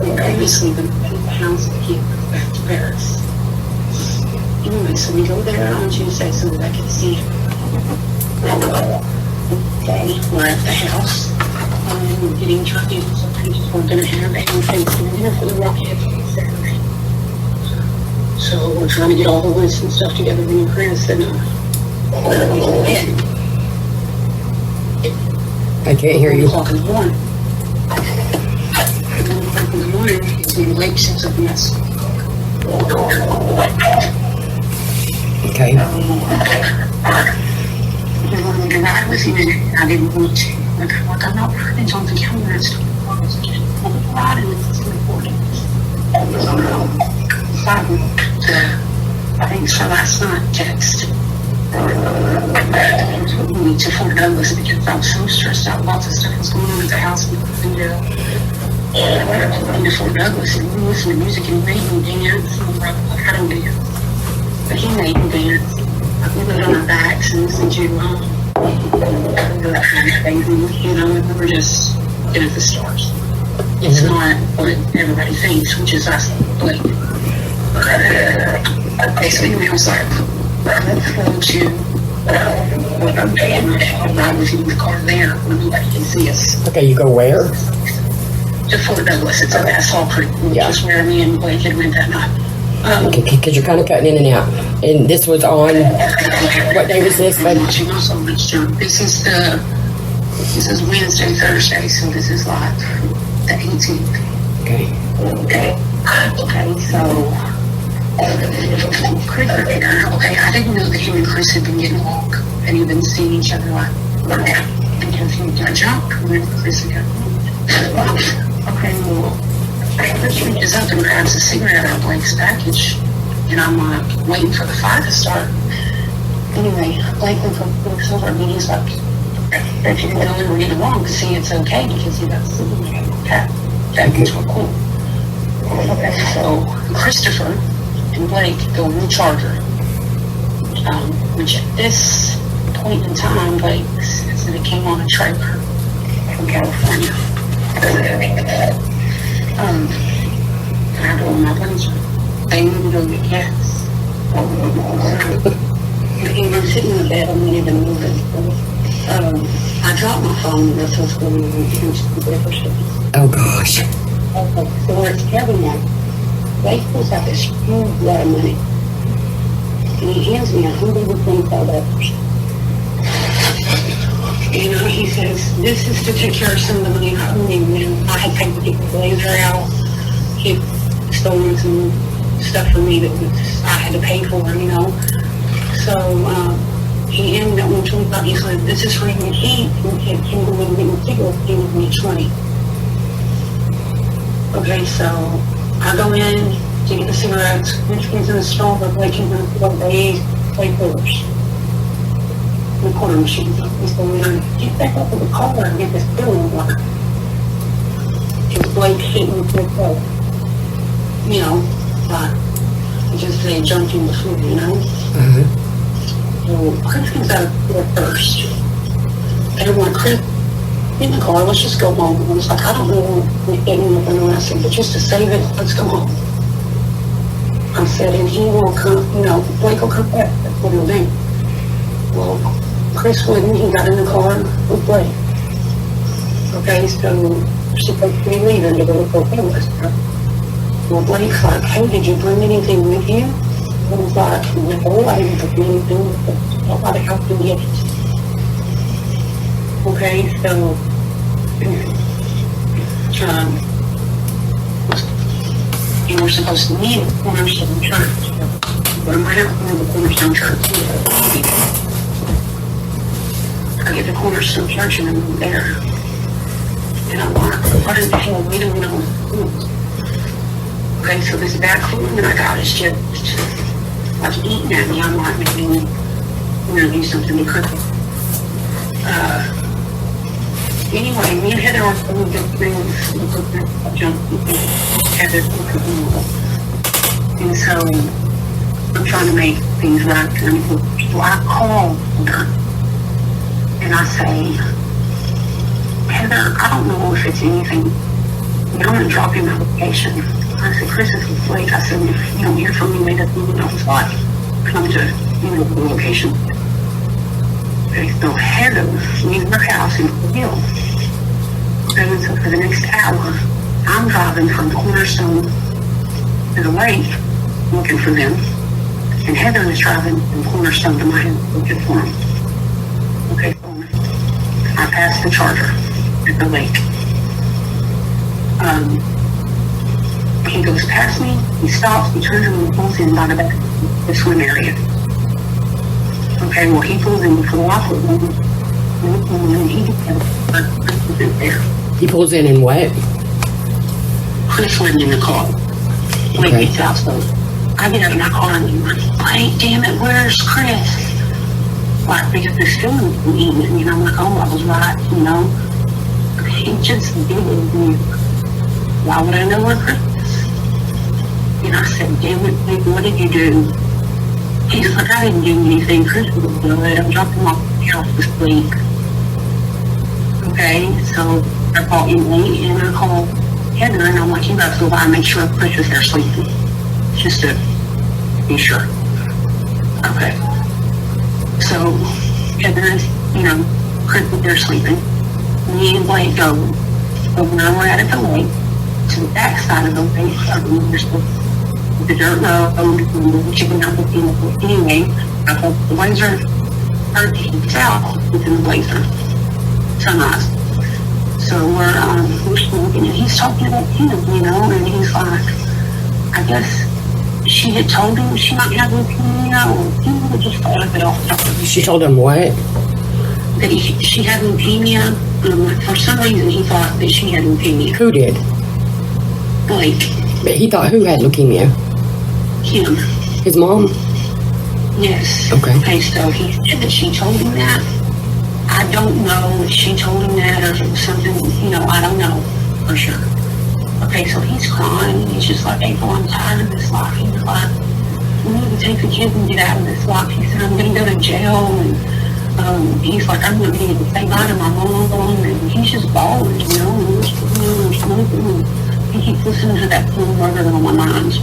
we previously been at the house to keep back to Paris. Anyway, so we go there on Tuesday so that I can see him. Okay, we're at the house. We're getting turkey. So we're going to have a Thanksgiving dinner for the Rockheads on Saturday. So we're trying to get all the lists and stuff together. Me and Chris and I can't hear you. 1 o'clock in the morning. 1 o'clock in the morning, it's in the lake sets up a mess. Okay. And I was even, I didn't want to. Like I'm not printing on the calendar and stuff. I was getting on the ride and it's recording. I think so last night, text. Me to Fort Douglas because I was so stressed out. Lots of stuff was going on at the house. And I went to Fort Douglas and we listened to music and made me dance. And I don't dance. But he made me dance. We lived on our backs and listened to that kind of thing. You know, and we were just looking at the stars. It's not what everybody thinks, which is us, Blake. Okay, so anyway, I was like, let's go to I'll ride with you in the car there where nobody can see us. Okay, you go where? To Fort Douglas. It's at Asphalt Creek, which is where me and Blake had went that night. Okay, because you're kind of cutting in and out. And this was on, what day was this? I'm watching also much junk. This is Wednesday, Thursday, so this is like the 18th. Okay. Okay, so Chris, okay, I didn't know that him and Chris had been getting along and had been seeing each other like that because he got jumped when Chris had got home. Okay, well, Chris reaches up and grabs a cigarette out of Blake's package, and I'm like waiting for the fire to start. Anyway, Blake looks over at me and he's like, if you can go in, we're getting along, see, it's okay because he got a cigarette package were cool. Okay, so Christopher and Blake go in the Charger, which at this point in time, Blake says that it came on a trailer from California. I told my buddies they need to go get gas. He was sitting in the bed and we need to move it. I dropped my phone and that's what's going on in Oh gosh. Okay, so where it's Kevin now, Blake pulls out this huge lot of money and he hands me $125. You know, he says, this is to take care of some of the money I owe him. You know, I had paid to get the blazer out. He stolen some stuff from me that I had to pay for, you know. So, he handed me that $125. He said, this is for you to eat. And he came over and get me cigarettes. He gave me 20. Okay, so I go in to get the cigarettes, which was in the store, but Blake came in for days, play pillars. the quarter machine. He's going to get back up to the car and get this filling water. His blade hitting the car. You know, just they jumped in the food, you know? So Chris comes out there first. Everyone, Chris, in the car, let's just go home. And I was like, I don't know anything. I said, but just to save it, let's go home. I said, and he will come, you know, Blake will come back. That's what he'll do. Well, Chris wouldn't. He got in the car with Blake. Okay, so we're supposed to be leaving to go to Campbell. Well, Blake's like, hey, did you bring anything with you? I was like, no, I didn't bring anything with me. Nobody helped me get it. Okay, so, you were supposed to meet at Cornerstone Church. But I'm right out in the Cornerstone Church. I get to Cornerstone Church and I'm there. And I'm like, what in the hell? We don't know. Okay, so this back room that I got is just like eating at me. I'm like, maybe we're gonna do something to cook it. Anyway, me and Heather are going to get things Heather. And so I'm trying to make things right. So I call her and I say, Heather, I don't know if it's anything, but I'm going to drop you my location. I said, Chris is late. I said, if you don't hear from me later, you know it's like, come to, you know, the location. Okay, so Heather leaves her house in the hill. And so for the next hour, I'm driving from Cornerstone to the lake looking for them. And Heather is driving from Cornerstone to my house looking for them. Okay, so I passed the charger at the lake. He goes past me, he stops, he turns around and pulls in by the back of the swim area. Okay, well, he pulls in before I pull in, and he gets there. He pulls in and what? Chris went in the car. Blake Okay. gets out, so I get out of my car and I'm like, Blake, damn it, where's Chris? Like, because this feeling was eating, you know, I'm like, oh, I was right, you know. He just did it. Why would I know where Chris is? And I said, damn it, Blake, what did you do? He's like, I didn't do anything. Chris was good. I'm dropping him off at the house this week. Okay, so I called Emily and I called Heather and I'm like, you guys go by and make sure Chris is there sleeping. Just to be sure. Okay. So Heather is, you know, Chris is there sleeping. Me and Blake go over and we're at the lake to the back side of the lake. There's the dirt road, and chicken out the field. Anyway, I put the blazer, south within the blazer. Sunrise. So we're smoking, and he's talking about him, you know, and he's like, I guess she had told him she might have leukemia, or he would have just thought of it off the top of his She head. told him what? That she had leukemia. For some reason, he thought that she had leukemia. Who did? Blake. But he thought who had leukemia? Him. His mom? Yes. Okay. So he said that she told him that. I don't know if she told him that or if it was something, you know, I don't know for sure. Okay, so he's crying. He's just like, April, I'm tired of this life. He's like, we need to take the kids and get out of this life. He said, I'm going to go to jail. And he's like, I'm going to be able to say bye to my mom. And he's just bawling, you know, and we're smoking. And he keeps listening to that poor murder on my mind.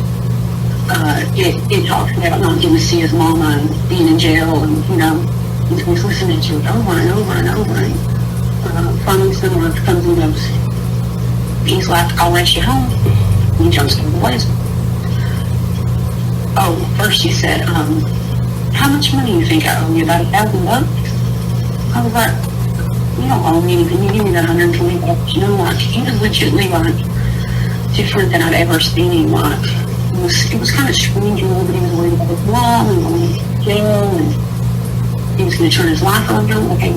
It talks about not getting to see his mama and being in jail, and you know, he's listening to it over and over and over. And finally, someone comes and goes, he's like, I'll let you home. And he jumps in the blazer. Oh, first he said, how much money do you think I owe you? About $1,000? I was like, you don't owe me anything. You give me that $120. You know, like, he was legitimately like different than I'd ever seen him. Like, it was kind of strange, you know, but he was worried about his mom and going to jail, and he was going to turn his life over. Okay.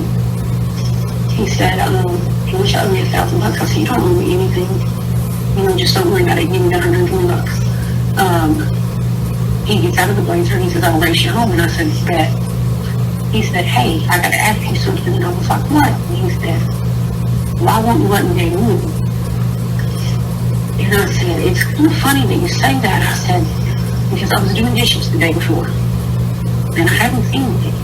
He said, how much I owe you? $1,000. I said, you don't owe me anything. You know, just don't worry about it. Give me that $120. He gets out of the blazer and he says, I'll race you home. And I said, bet. he said, hey, I got to ask you something. And I was like, what? And he said, why won't you let me date women? And I said, it's kind of funny that you say that. I said, because I was doing dishes the day before. And I haven't seen it.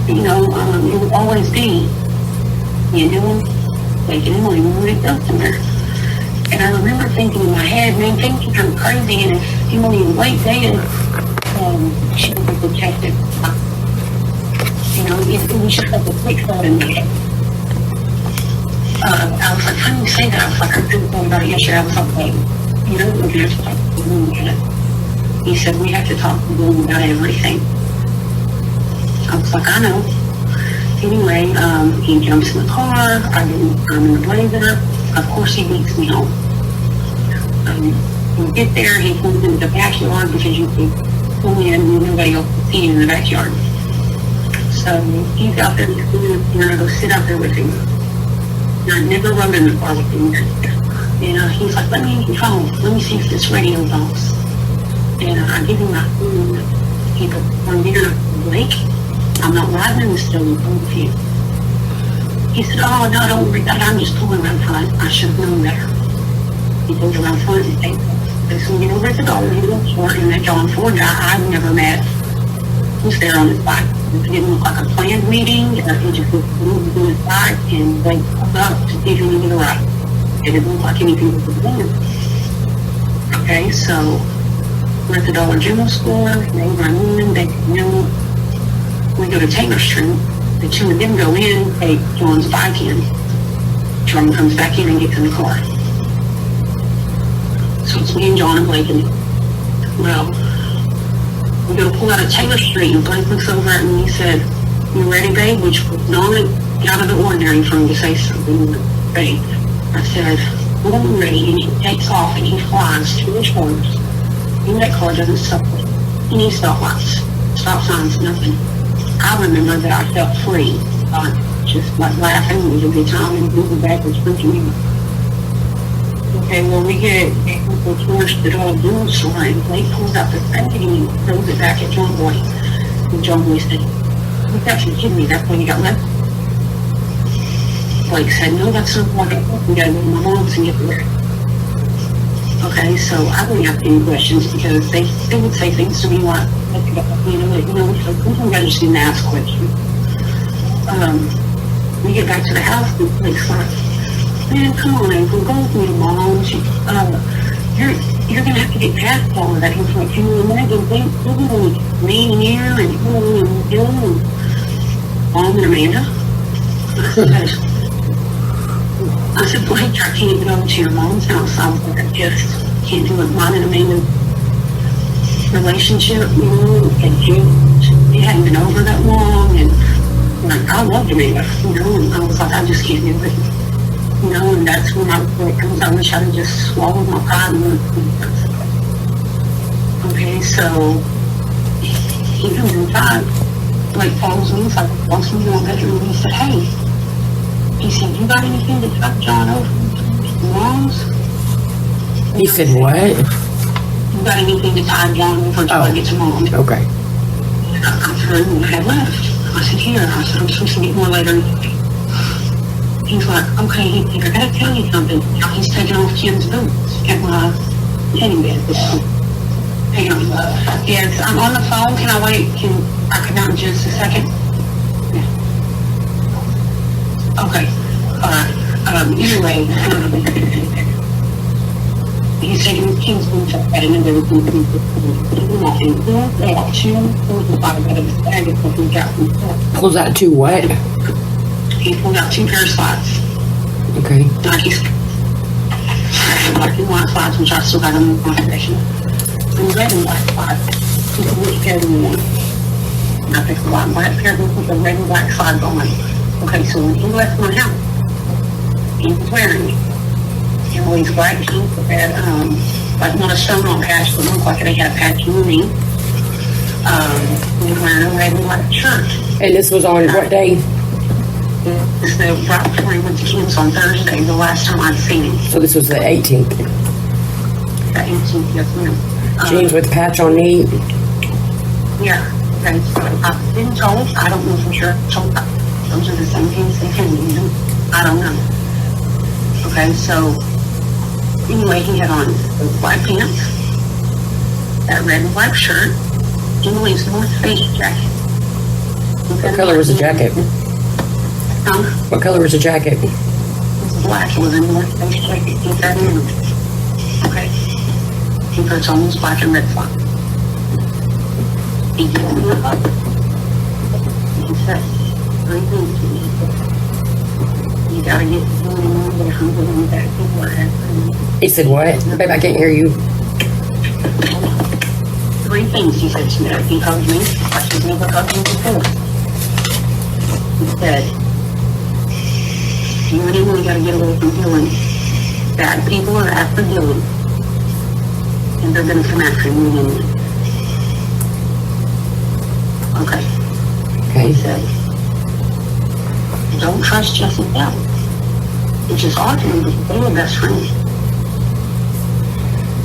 You know, it would always be, you know, making him money when it goes somewhere. And I remember thinking in my head, man, things are kind of crazy. And if Emily and Blake dated, she would be protected. You know, it was just like a quick thought in my head. I was like, how do you say that? I was like, I couldn't think about it yesterday. I was like, wait, you know, we're going to have to talk to the woman about it. He said, we have to talk to the woman about everything. I was like, I know. Anyway, he jumps in the car. I'm in the Blazer. Of course, he meets me home. We get there. He comes into the backyard because you can pull in and nobody else can see you in the backyard. So he's out there in the corner, and I go sit out there with him. And I never rode in the car with him. And he's like, let me use your phone. Let me see if this radio's on. And I give him my phone. He goes, I'm here, Blake. I'm not riding in the stolen phone with you. He said, oh, no, don't worry about it. I'm just pulling around front. I should have known better. He goes around front and takes us. So we get over at the Dollar General store, and that John Ford guy I've never met was there on his bike. It didn't look like a planned meeting. He just moved to his bike and they pulled up to see if he needed a ride. It didn't look like anything was going on. Okay, so we're at the Dollar General store. They run in, they come in. We go to Taylor Street. The two of them go in, take John's bike in. John comes back in and gets in the car. So it's me and John and Blake. And well, we go to pull out of Taylor Street, and Blake looks over at me and he said, you ready, babe? Which was not out of the ordinary for him to say something, babe. I said, well, I'm ready. And he takes off and he flies to his corners. And that car doesn't stop. Any stop lights, stop signs, nothing. I remember that I felt free. Just like laughing. It was a good time and moving backwards freaking me. Okay, well, we get towards the Dollar General store, and Blake pulls out the thing and he throws it back at John Boy. And John Boy said, you got your kidney, that's when you got left. Blake said, no, that's not what I thought. We gotta go to my mom's and get there. Okay, so I didn't ask any questions because they would say things to me like, so sometimes I just didn't ask questions. We get back to the house and Blake's like, man, come on, April, go with me to Mom's. You're gonna have to get past all of that information. Can you imagine me and you and Bill and Mom and Amanda? I said, Blake, I can't go to your mom's house. I was like, I just can't do it. Mine and Amanda's relationship, you know, and it hadn't been over that long, and like, I loved Amanda, you know, and I was like, I just can't do it. You know, and that's when I wish I had just swallowed my pride and went. Okay, so he comes inside, Blake follows me inside, walks me in my bedroom, and he said, hey, he said, you got anything to talk John over Mom's? He said, what? You got anything to tie John over until I get to Mom? Okay. And I threw him and I had left. I said, here. I said, I'm supposed to get more later. He's like, okay, he said, I gotta tell you something. He's taking off Kim's boots at my heading bed. Hang on. Yes, I'm on the phone. Can I wait? I come out in just a second? Yeah. Okay. Anyway, he's taking Kim's boots at and then there was going to be Pulls out two what? He pulled out 2 pair of slides. Okay. Nike's. Black and white slides, which I still got in my collection. And red and black slides. Which pair do you want? And I picked the white and black pair and put the red and black slides on. Okay, so when he left my house, he was wearing these black jeans that had, like not a sewn-on patch, but looked like they had a patch on me. He was wearing a red and black shirt. And this was on what day? It's the right before he went to Kim's on Thursday, the last time I'd seen him. So this was the 18th. The 18th, yes, ma'am. Jeans with patch on knee. Yeah. Okay, so I've been told, I don't know for sure, told those are the same pants they can use. I don't know. Okay, so anyway, he had on those black pants, that red and black shirt, Emily's North Face jacket. What color was the jacket? What color was the jacket? It was black. It was a North Face jacket. He got in. Okay. He puts on his black and red frock. He gets in the hut. He says 3 things to me. You gotta get doing more than $100 back to work. He said what? Babe, I can't hear you. 3 things he said to me. He hugged me. I should never hugged him before. He said, you and Emily gotta get away from Dylan. Bad people are after Dylan. And they're gonna come after you and Emily. Okay. Okay. He said, don't trust Jesse Bell. Which is odd to me because they were best friends.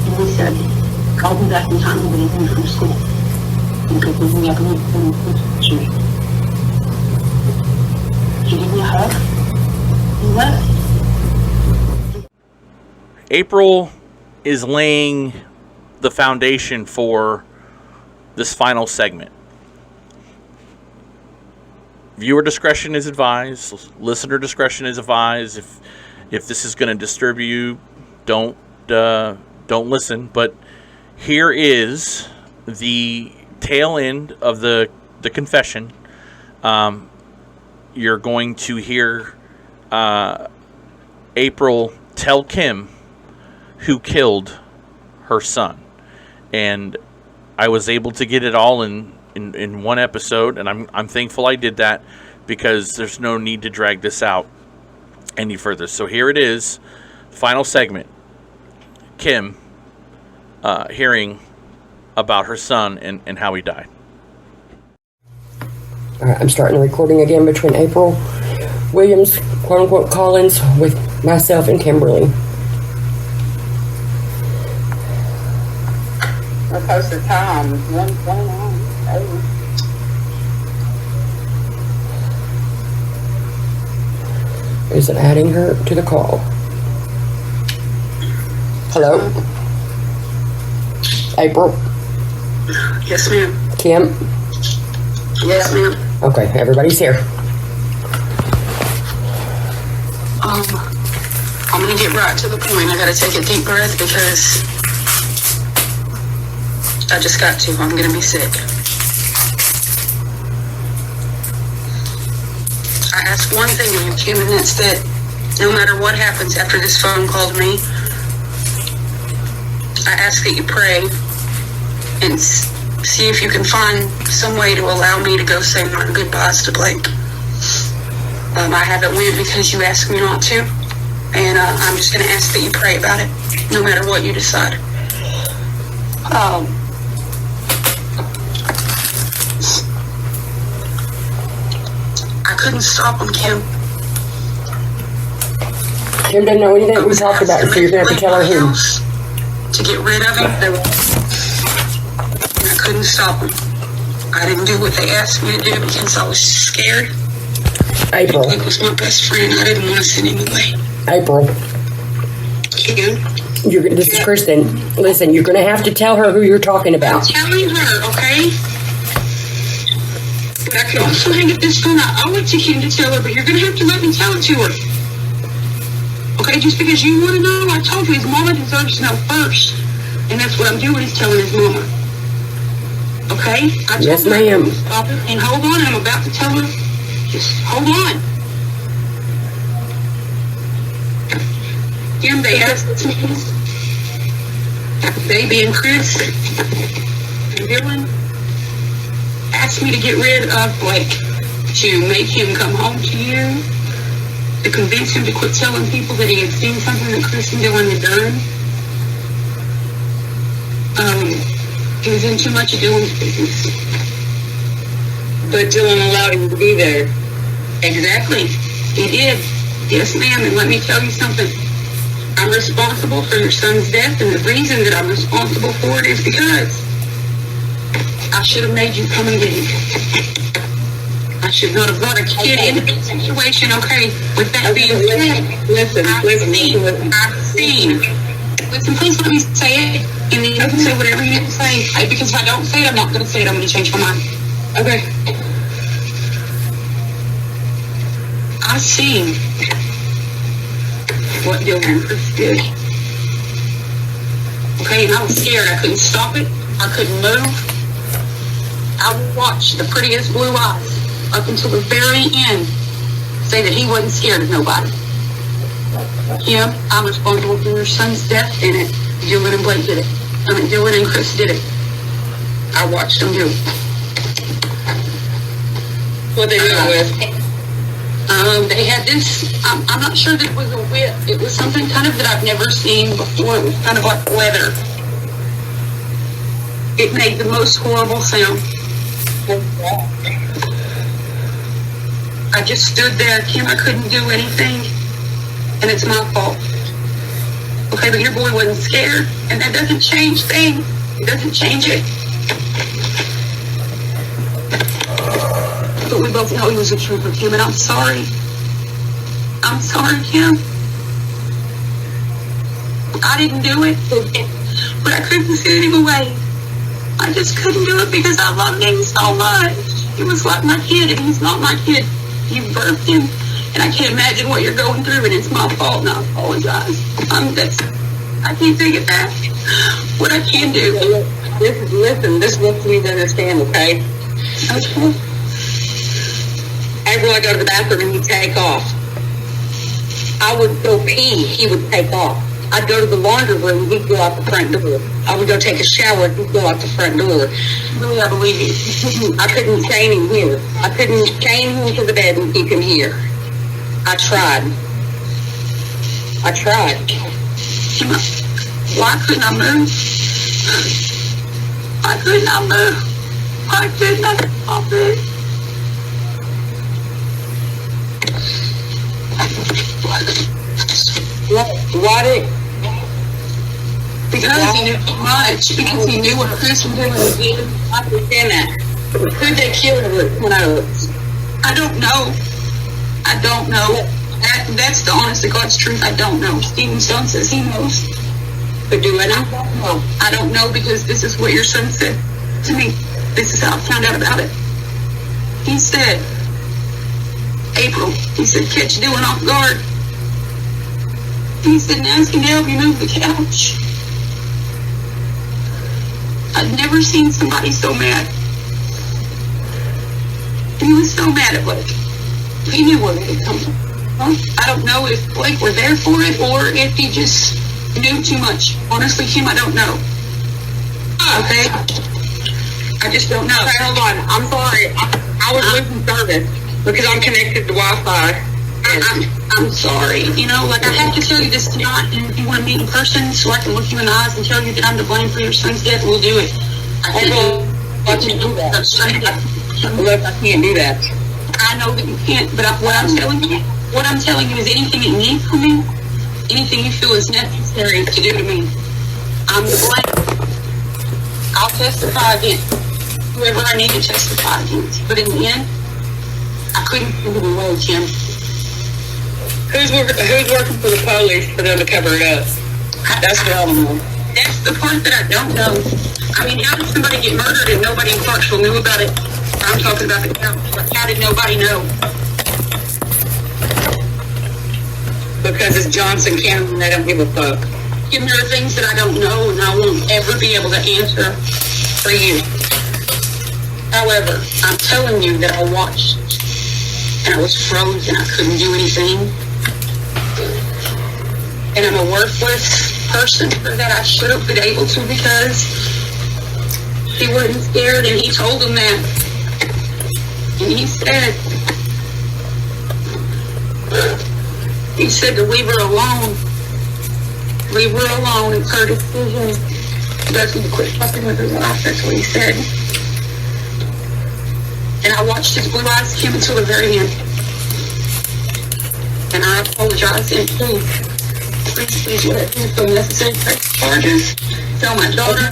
And he said, I'll be back in time to get him from school. Because we have to meet him in the street. He gave me a hug. He left. April is laying the foundation for this final segment. Viewer discretion is advised. Listener discretion is advised. If this is going to disturb you, don't listen. But here is the tail end of the confession. You're going to hear April tell Kim who killed her son, and I was able to get it all in one episode, and I'm thankful I did that because there's no need to drag this out any further. So here it is, final segment. Kim hearing about her son and how he died. All right, I'm starting the recording again between April Williams, quote unquote, Collins, with myself and Kimberly. We're close to time. 1:29. Is it adding her to the call? Hello? April? Yes, ma'am. Kim? Yes, ma'am. Okay, everybody's here. I'm gonna get right to the point. I gotta take a deep breath because I just got to. I'm gonna be sick. I ask one thing of you, Kim, and that's that no matter what happens after this phone call to me, I ask that you pray and see if you can find some way to allow me to go say my goodbyes to Blake. I haven't went because you asked me not to, and I'm just going to ask that you pray about it, no matter what you decide. I couldn't stop him, Kim. Kim doesn't know anything we talked about, so you're going to have to tell her who. To get rid of him, I couldn't stop him. I didn't do what they asked me to do because I was scared. April. Blake was my best friend. I didn't want to send him away. April. Kim? This is Kristen. Listen, you're going to have to tell her who you're talking about. I'm telling her, okay? But I can also hang up this phone. I owe it to Kim to tell her, but you're going to have to let me tell it to her. Okay, just because you want to know, I told you his mama deserves to know first. And that's what I'm doing, is telling his mama. Okay? I told Yes, her ma'am. Stop it and hold on, and I'm about to tell her. Just hold on. Kim, they asked me, they being Chris and Dylan, asked me to get rid of Blake, to make him come home to you, to convince him to quit telling people that he had seen something that Chris and Dylan had done. He was in too much of Dylan's business. But Dylan allowed him to be there. Exactly. He did. Yes, ma'am, and let me tell you something. I'm responsible for your son's death, and the reason that I'm responsible for it is because I should have made you come and get him. I should not have brought a kid into this situation, okay? With that being said, Listen. I've seen. Listen, please let me say it, and then you can say whatever you need to say. Because if I don't say it, I'm not going to say it. I'm going to change my mind. Okay. I seen what Dylan did. Okay, and I was scared. I couldn't stop it. I couldn't move. I watched the prettiest blue eyes up until the very end say that he wasn't scared of nobody. Him, I'm responsible for your son's death in it. Dylan and Blake did it. I mean, Dylan and Chris did it. I watched them do it. What they do it with? They had this, I'm not sure that it was a whip. It was something kind of that I've never seen before. It was kind of like leather. It made the most horrible sound. I just stood there, Kim, I couldn't do anything. And it's my fault. Okay, but your boy wasn't scared. And that doesn't change things. It doesn't change it. But we both know he was a trooper, Kim, and I'm sorry. I'm sorry, Kim. I didn't do it, but I couldn't send him away. I just couldn't do it because I loved him so much. He was like my kid, and he's not my kid. You birthed him, and I can't imagine what you're going through, and it's my fault, and I apologize. I can't take it back. What I can do. Listen, this is what you need to understand, okay? Okay. Every I go to the bathroom and he'd take off. I would go pee, he would take off. I'd go to the laundry room, he'd go out the front door. I would go take a shower, he'd go out the front door. Really, I believe you. I couldn't chain him here. I couldn't chain him to the bed and keep him here. I tried. Why couldn't I move? Why couldn't I move? Why couldn't I stop it? Why did? Because he knew too much. Because he knew what Chris was doing. I understand that. Could they kill him when I was? I don't know. That's the honest to God's truth. I don't know. Stephen Stone says he knows. But do I not? No, I don't know because this is what your son said to me. This is how I found out about it. He said, April, he said, catch Dylan off guard. He said, Nancy, can help you move the couch. I'd never seen somebody so mad. He was so mad at Blake. He knew where it had come from. I don't know if Blake were there for it or if he just knew too much. Honestly, Kim, I don't know. Okay? I just don't know. Okay, hold on. I'm sorry. I was losing service because I'm connected to Wi-Fi. I'm sorry. You know, like I have to tell you this tonight, and if you want to meet in person so I can look you in the eyes and tell you that I'm to blame for your son's death, we'll do it. I can't do that. Look, I can't do that. I know that you can't, but what I'm telling you is anything you need from me, anything you feel is necessary to do to me, I'm to blame. I'll testify against whoever I need to testify against. But in the end, I couldn't give it away, Jim. Who's working for the police for them to cover it up? That's what I don't know. That's the part that I don't know. I mean, how did somebody get murdered and nobody in Clarksville knew about it? I'm talking about the couch. How did nobody know? Because it's Johnson County and they don't give a fuck. And there are things that I don't know and I won't ever be able to answer for you. However, I'm telling you that I watched and I was frozen. I couldn't do anything. And I'm a worthless person for that. I should have been able to because he wasn't scared and he told him that. And he said to leave her alone. Leave her alone. It's her decision. That's when to quit fucking with her life. That's what he said. And I watched his blue eyes Kim until the very end. And I apologize and please let me so necessary to press charges. Tell my daughter.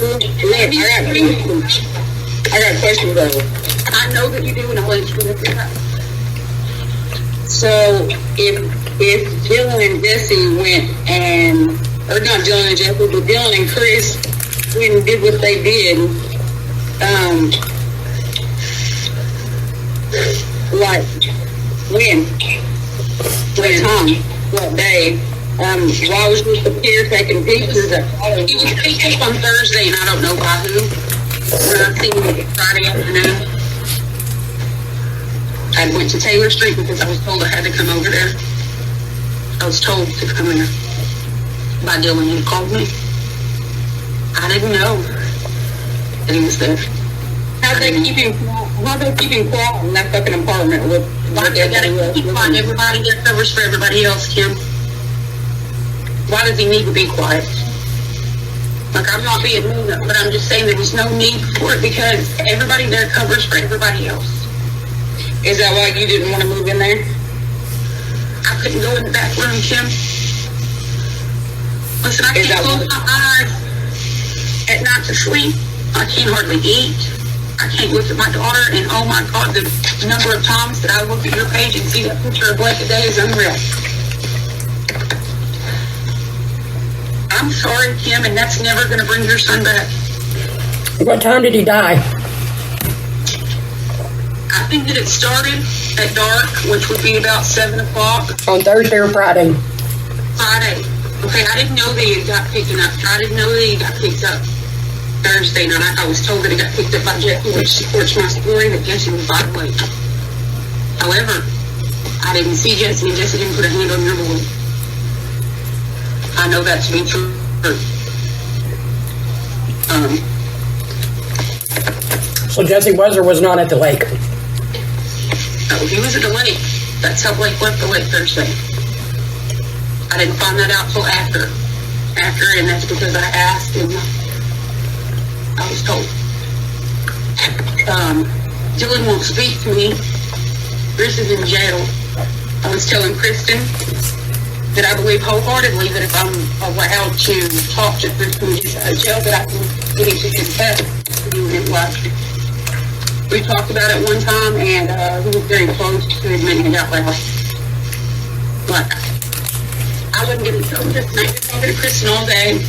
I got a question though. I know that you do, and I'll answer it every time. So if Dylan and Jesse went and, or not Dylan and Jesse, but Dylan and Chris went and did what they did, like when, what time, what day? Why was Mr. Pierre taking pictures? He was picked up on Thursday, and I don't know by who. When I seen him Friday afternoon, I went to Taylor Street because I was told I had to come over there. I was told to come there by Dylan. He called me. I didn't know that he was there. How'd they keep him quiet in that fucking apartment with they gotta keep quiet? Everybody gets covers for everybody else, Kim. Why does he need to be quiet? Like, I'm not being mean, but I'm just saying there was no need for it because everybody there covers for everybody else. Is that why you didn't want to move in there? I couldn't go in the back room, Kim. Listen, I can't close my eyes at night to sleep. I can't hardly eat. I can't look at my daughter, and oh my God, the number of times that I look at your page and see that picture of Blake today is unreal. I'm sorry, Kim, and that's never going to bring your son back. What time did he die? I think that it started at dark, which would be about 7 o'clock. On Thursday or Friday? Friday. Okay, I didn't know that he got picked up. I didn't know that he got picked up Thursday night. I was told that he got picked up by Jesse, which supports my story that Jesse was by the way. However, I didn't see Jesse, and Jesse didn't put a hand on your boy. I know that to be true. So Jesse was or was not at the lake? No, he was at the lake. That's how Blake left the lake Thursday. I didn't find that out till after, and that's because I asked and I was told. Dylan won't speak to me. Chris is in jail. I was telling Kristen that I believe wholeheartedly that if I'm allowed to talk to Kristen in jail, that I can get him to confess to doing it like. We talked about it one time, and he was very close to admitting it out loud. But I wasn't going to tell him this night to talk to Kristen all day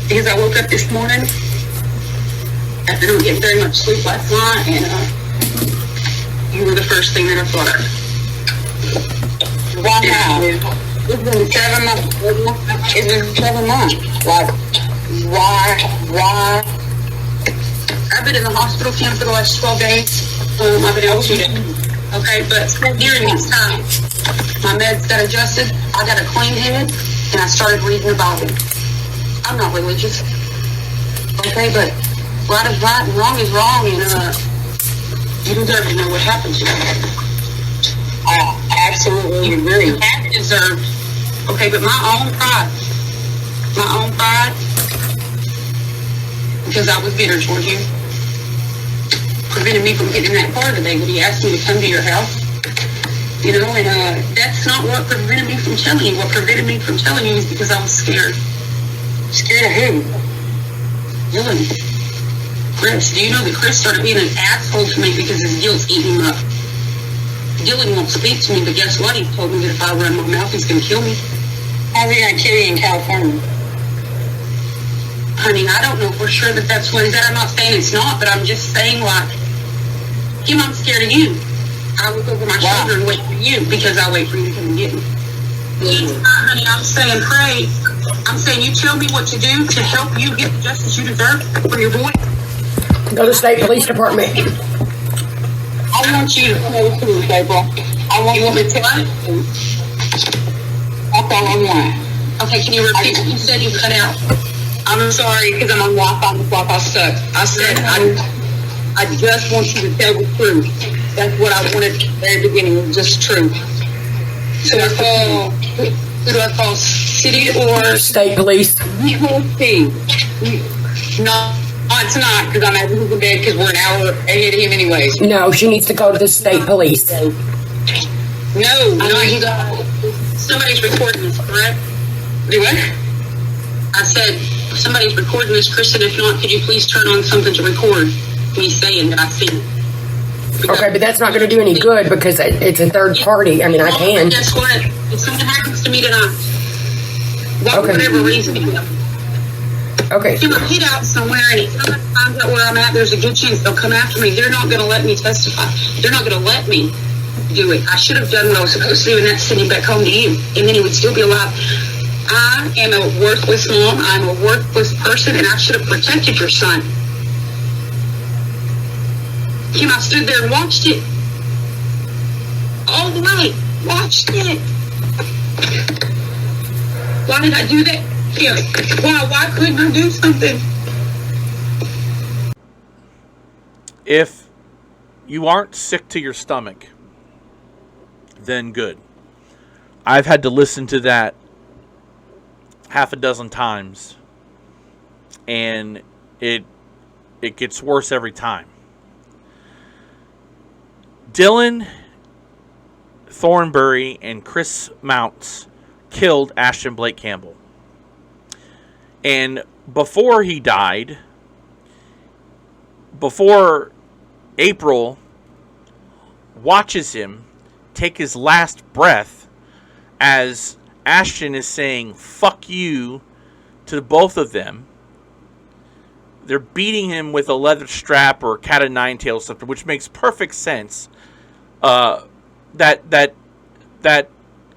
because I woke up this morning after not getting very much sleep last night, and you were the first thing that I thought of. Why now? It's been 7 months. It's been 7 months. Like, why? I've been in the hospital camp for the last 12 days. I've been able to do it. Okay, but during this time, my meds got adjusted, I got a clean head, and I started reading the Bible. I'm not religious. Okay, but right is right and wrong is wrong, and you deserve to know what happened to you. I absolutely agree. You have deserved. Okay, but my own pride, because I was bitter towards you, prevented me from getting in that car today when he asked me to come to your house. You know, and that's not what prevented me from telling you. What prevented me from telling you is because I was scared. Scared of who? Dylan. Chris. Do you know that Chris started being an asshole to me because his guilt's eating him up? Dylan won't speak to me, but guess what? He told me that if I run my mouth, he's going to kill me. How's he going to kill you in California? Honey, I don't know for sure that that's what he's at. I'm not saying it's not, but I'm just saying, like, Kim, I'm scared of you. I look over my shoulder and wait for you because I wait for you to come and get me. Honey, I'm saying pray. I'm saying you tell me what to do to help you get the justice you deserve for your boy. Go to the state police department. I want you to tell the truth, April. I want you to tell it. That's all I want. Okay, can you repeat what you said? You cut out. I'm sorry because I'm on Wi-Fi. Wi-Fi sucks. I said I just want you to tell the truth. That's what I wanted at the very beginning, was just truth. So who do I call? City or state police? No, it's not, because I'm at Google Dead because we're an hour ahead of him anyways. No, she needs to go to the state police. No, you got somebody's recording this, correct? Do what? I said somebody's recording this, Kristen. If not, could you please turn on something to record? me saying that I've seen it. Okay, but that's not going to do any good because it's a third party. I mean, I can. Guess what? If something happens to me tonight, Okay. whatever reason, Okay. if I'm hid out somewhere and if someone finds out where I'm at, there's a good chance they'll come after me. They're not going to let me testify. They're not going to let me do it. I should have done what I was supposed to do, and that's sending back home to you, and then he would still be alive. I am a worthless mom. I'm a worthless person, and I should have protected your son. Kim, I stood there and watched it. All the way. Watched it. Why did I do that? Kim, why couldn't I do something? If you aren't sick to your stomach, then good. I've had to listen to that half a dozen times, and it gets worse every time. Dylan Thornberry and Chris Mounts killed Ashtyn Blake Campbell. And before he died, before April watches him take his last breath as Ashtyn is saying, fuck you, to both of them. They're beating him with a leather strap or cat of nine tails, something, which makes perfect sense. That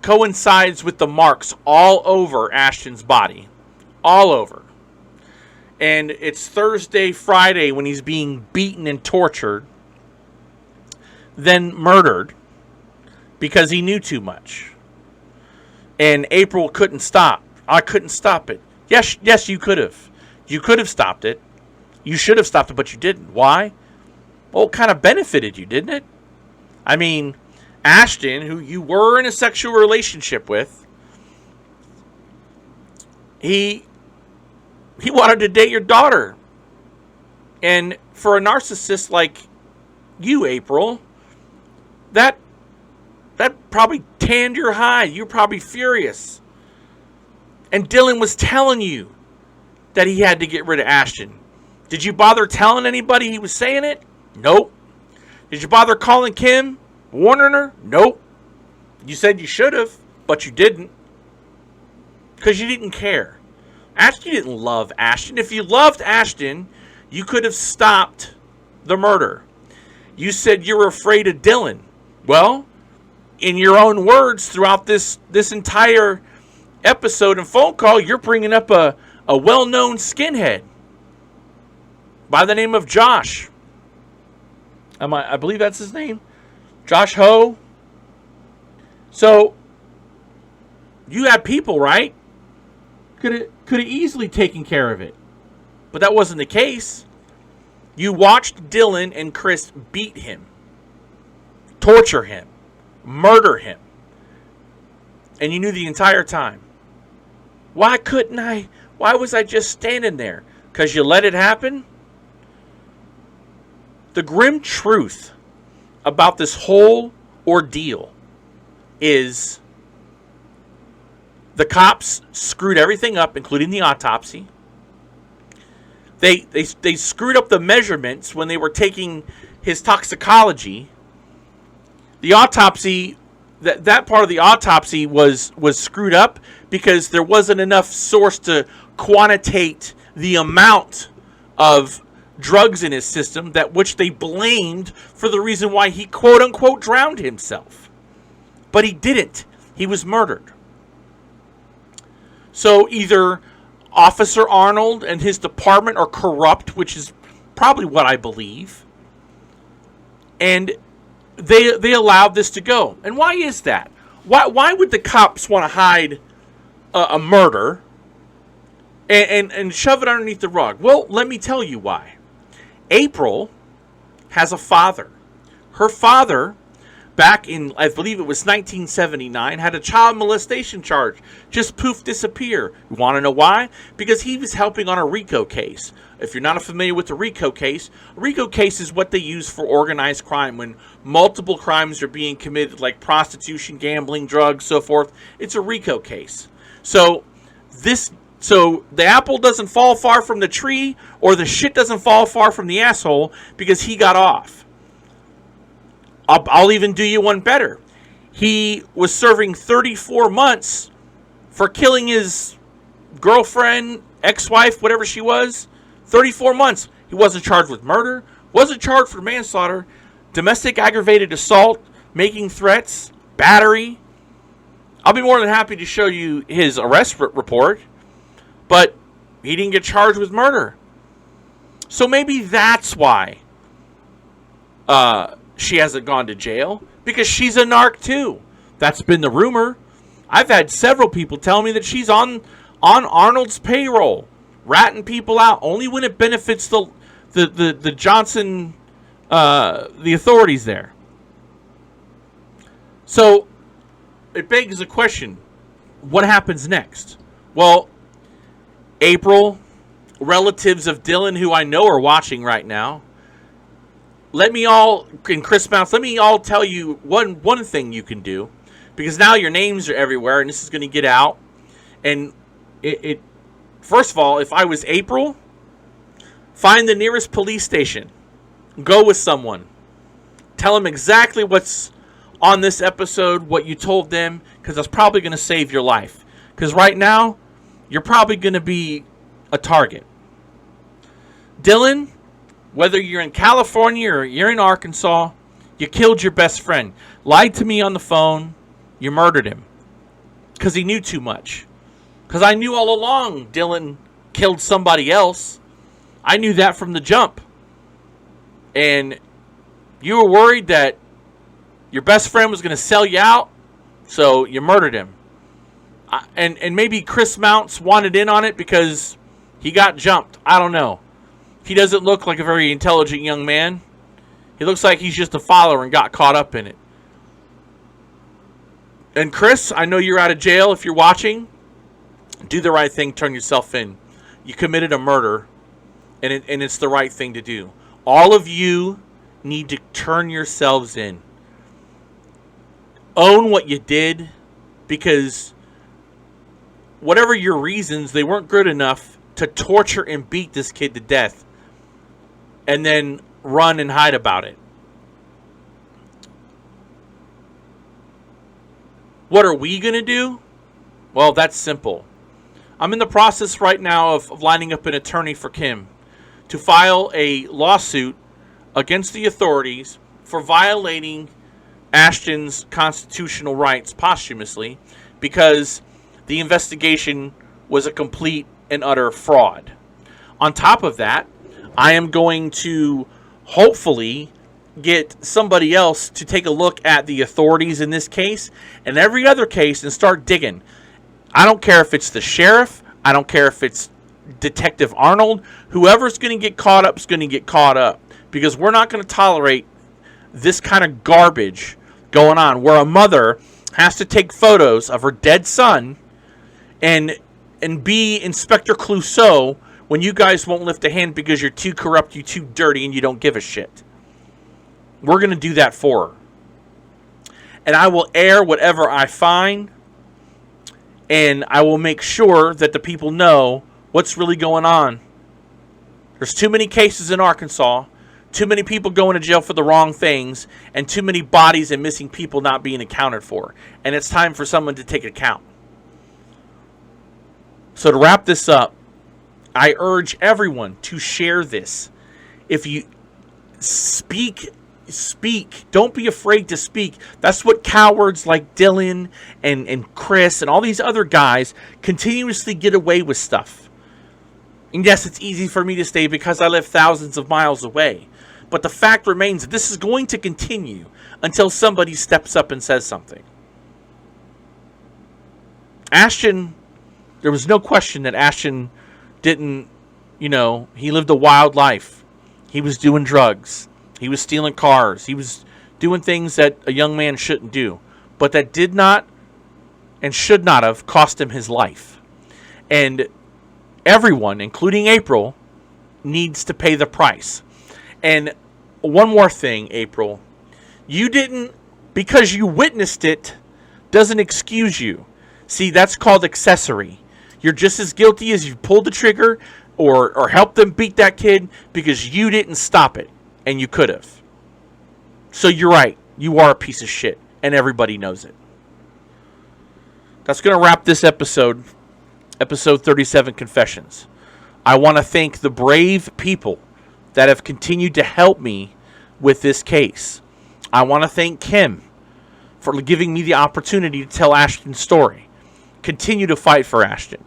coincides with the marks all over Ashtyn's body. All over. And it's Thursday, Friday when he's being beaten and tortured, then murdered because he knew too much. And April couldn't stop. I couldn't stop it. Yes, you could have. You could have stopped it. You should have stopped it, but you didn't. Why? Well, it kind of benefited you, didn't it? I mean, Ashtyn, who you were in a sexual relationship with, he wanted to date your daughter. And for a narcissist like you, April, that probably tanned your hide. You're probably furious. And Dylan was telling you that he had to get rid of Ashtyn. Did you bother telling anybody he was saying it? Nope. Did you bother calling Kim? Warning her? Nope. You said you should have, but you didn't. Because you didn't care. Ashtyn didn't love Ashtyn. If you loved Ashtyn, you could have stopped the murder. You said you were afraid of Dylan. Well, in your own words throughout this entire episode and phone call, you're bringing up a well-known skinhead by the name of Josh. I believe that's his name. Josh Ho. So, you had people, right? Could have easily taken care of it. But that wasn't the case. You watched Dylan and Chris beat him, torture him, murder him. And you knew the entire time. Why couldn't I? Why was I just standing there? Because you let it happen? The grim truth about this whole ordeal is the cops screwed everything up, including the autopsy. They screwed up the measurements when they were taking his toxicology. The autopsy, that part of the autopsy was screwed up because there wasn't enough source to quantitate the amount of drugs in his system, that which they blamed for the reason why he quote unquote drowned himself. But he didn't. He was murdered. So either Officer Arnold and his department are corrupt, which is probably what I believe, and they allowed this to go. And why is that? Why would the cops want to hide a murder and shove it underneath the rug? Well, let me tell you why. April has a father. Her father, back in, I believe it was 1979, had a child molestation charge. Just poof, disappear. You want to know why? Because he was helping on a RICO case. If you're not familiar with the RICO case is what they use for organized crime. When multiple crimes are being committed, like prostitution, gambling, drugs, so forth, it's a RICO case. So this So the apple doesn't fall far from the tree, or the shit doesn't fall far from the asshole because he got off. I'll even do you one better. He was serving 34 months for killing his girlfriend, ex-wife, whatever she was. 34 months. He wasn't charged with murder, wasn't charged for manslaughter, domestic aggravated assault, making threats, battery. I'll be more than happy to show you his arrest report, but he didn't get charged with murder. So maybe that's why she hasn't gone to jail, because she's a narc too. That's been the rumor. I've had several people tell me that she's on Arnold's payroll, ratting people out only when it benefits the Johnson, the authorities there. So it begs the question, what happens next? Well, April, relatives of Dylan who I know are watching right now, and Chris Mounts, let me all tell you one thing you can do, because now your names are everywhere and this is going to get out. And it first of all, if I was April, find the nearest police station, go with someone, tell them exactly what's on this episode, what you told them, because that's probably going to save your life. Because right now, you're probably going to be a target. Dylan, whether you're in California or you're in Arkansas, you killed your best friend. Lied to me on the phone. You murdered him. Because he knew too much. Because I knew all along Dylan killed somebody else. I knew that from the jump. And you were worried that your best friend was going to sell you out, so you murdered him. And maybe Chris Mounts wanted in on it because he got jumped. I don't know. He doesn't look like a very intelligent young man. He looks like he's just a follower and got caught up in it. And Chris, I know you're out of jail. If you're watching, do the right thing. Turn yourself in. You committed a murder, and it's the right thing to do. All of you need to turn yourselves in. Own what you did, because whatever your reasons, they weren't good enough to torture and beat this kid to death and then run and hide about it. What are we going to do? Well, that's simple. I'm in the process right now of lining up an attorney for Kim to file a lawsuit against the authorities for violating Ashtyn's constitutional rights posthumously, because the investigation was a complete and utter fraud. On top of that, I am going to hopefully get somebody else to take a look at the authorities in this case and every other case and start digging. I don't care if it's the sheriff. I don't care if it's Detective Arnold. Whoever's going to get caught up is going to get caught up, because we're not going to tolerate this kind of garbage going on, where a mother has to take photos of her dead son and be Inspector Clouseau when you guys won't lift a hand because you're too corrupt, you're too dirty, and you don't give a shit. We're going to do that for her. And I will air whatever I find, and I will make sure that the people know what's really going on. There's too many cases in Arkansas, too many people going to jail for the wrong things, and too many bodies and missing people not being accounted for. And it's time for someone to take account. So to wrap this up, I urge everyone to share this. If you speak. Don't be afraid to speak. That's what cowards like Dylan and Chris and all these other guys continuously get away with stuff. And yes, it's easy for me to say because I live thousands of miles away. But the fact remains that this is going to continue until somebody steps up and says something. Ashtyn, there was no question that Ashtyn didn't, he lived a wild life. He was doing drugs. He was stealing cars. He was doing things that a young man shouldn't do. But that did not and should not have cost him his life. And everyone, including April, needs to pay the price. And one more thing, April. You didn't, because you witnessed it, doesn't excuse you. See, that's called accessory. You're just as guilty as you pulled the trigger or helped them beat that kid because you didn't stop it, and you could have. So you're right. You are a piece of shit, and everybody knows it. That's going to wrap this episode 37 Confessions. I want to thank the brave people that have continued to help me with this case. I want to thank Kim for giving me the opportunity to tell Ashtyn's story. Continue to fight for Ashtyn.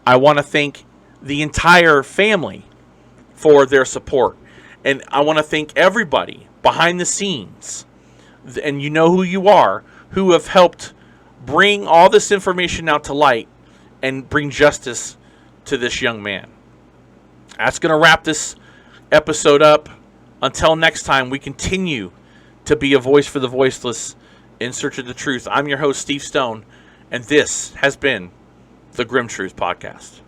I want to thank the entire family for their support. And I want to thank everybody behind the scenes, and you know who you are, who have helped bring all this information out to light and bring justice to this young man. That's going to wrap this episode up. Until next time, we continue to be a voice for the voiceless in search of the truth. I'm your host, Steve Stone, and this has been the Grim Truth Podcast.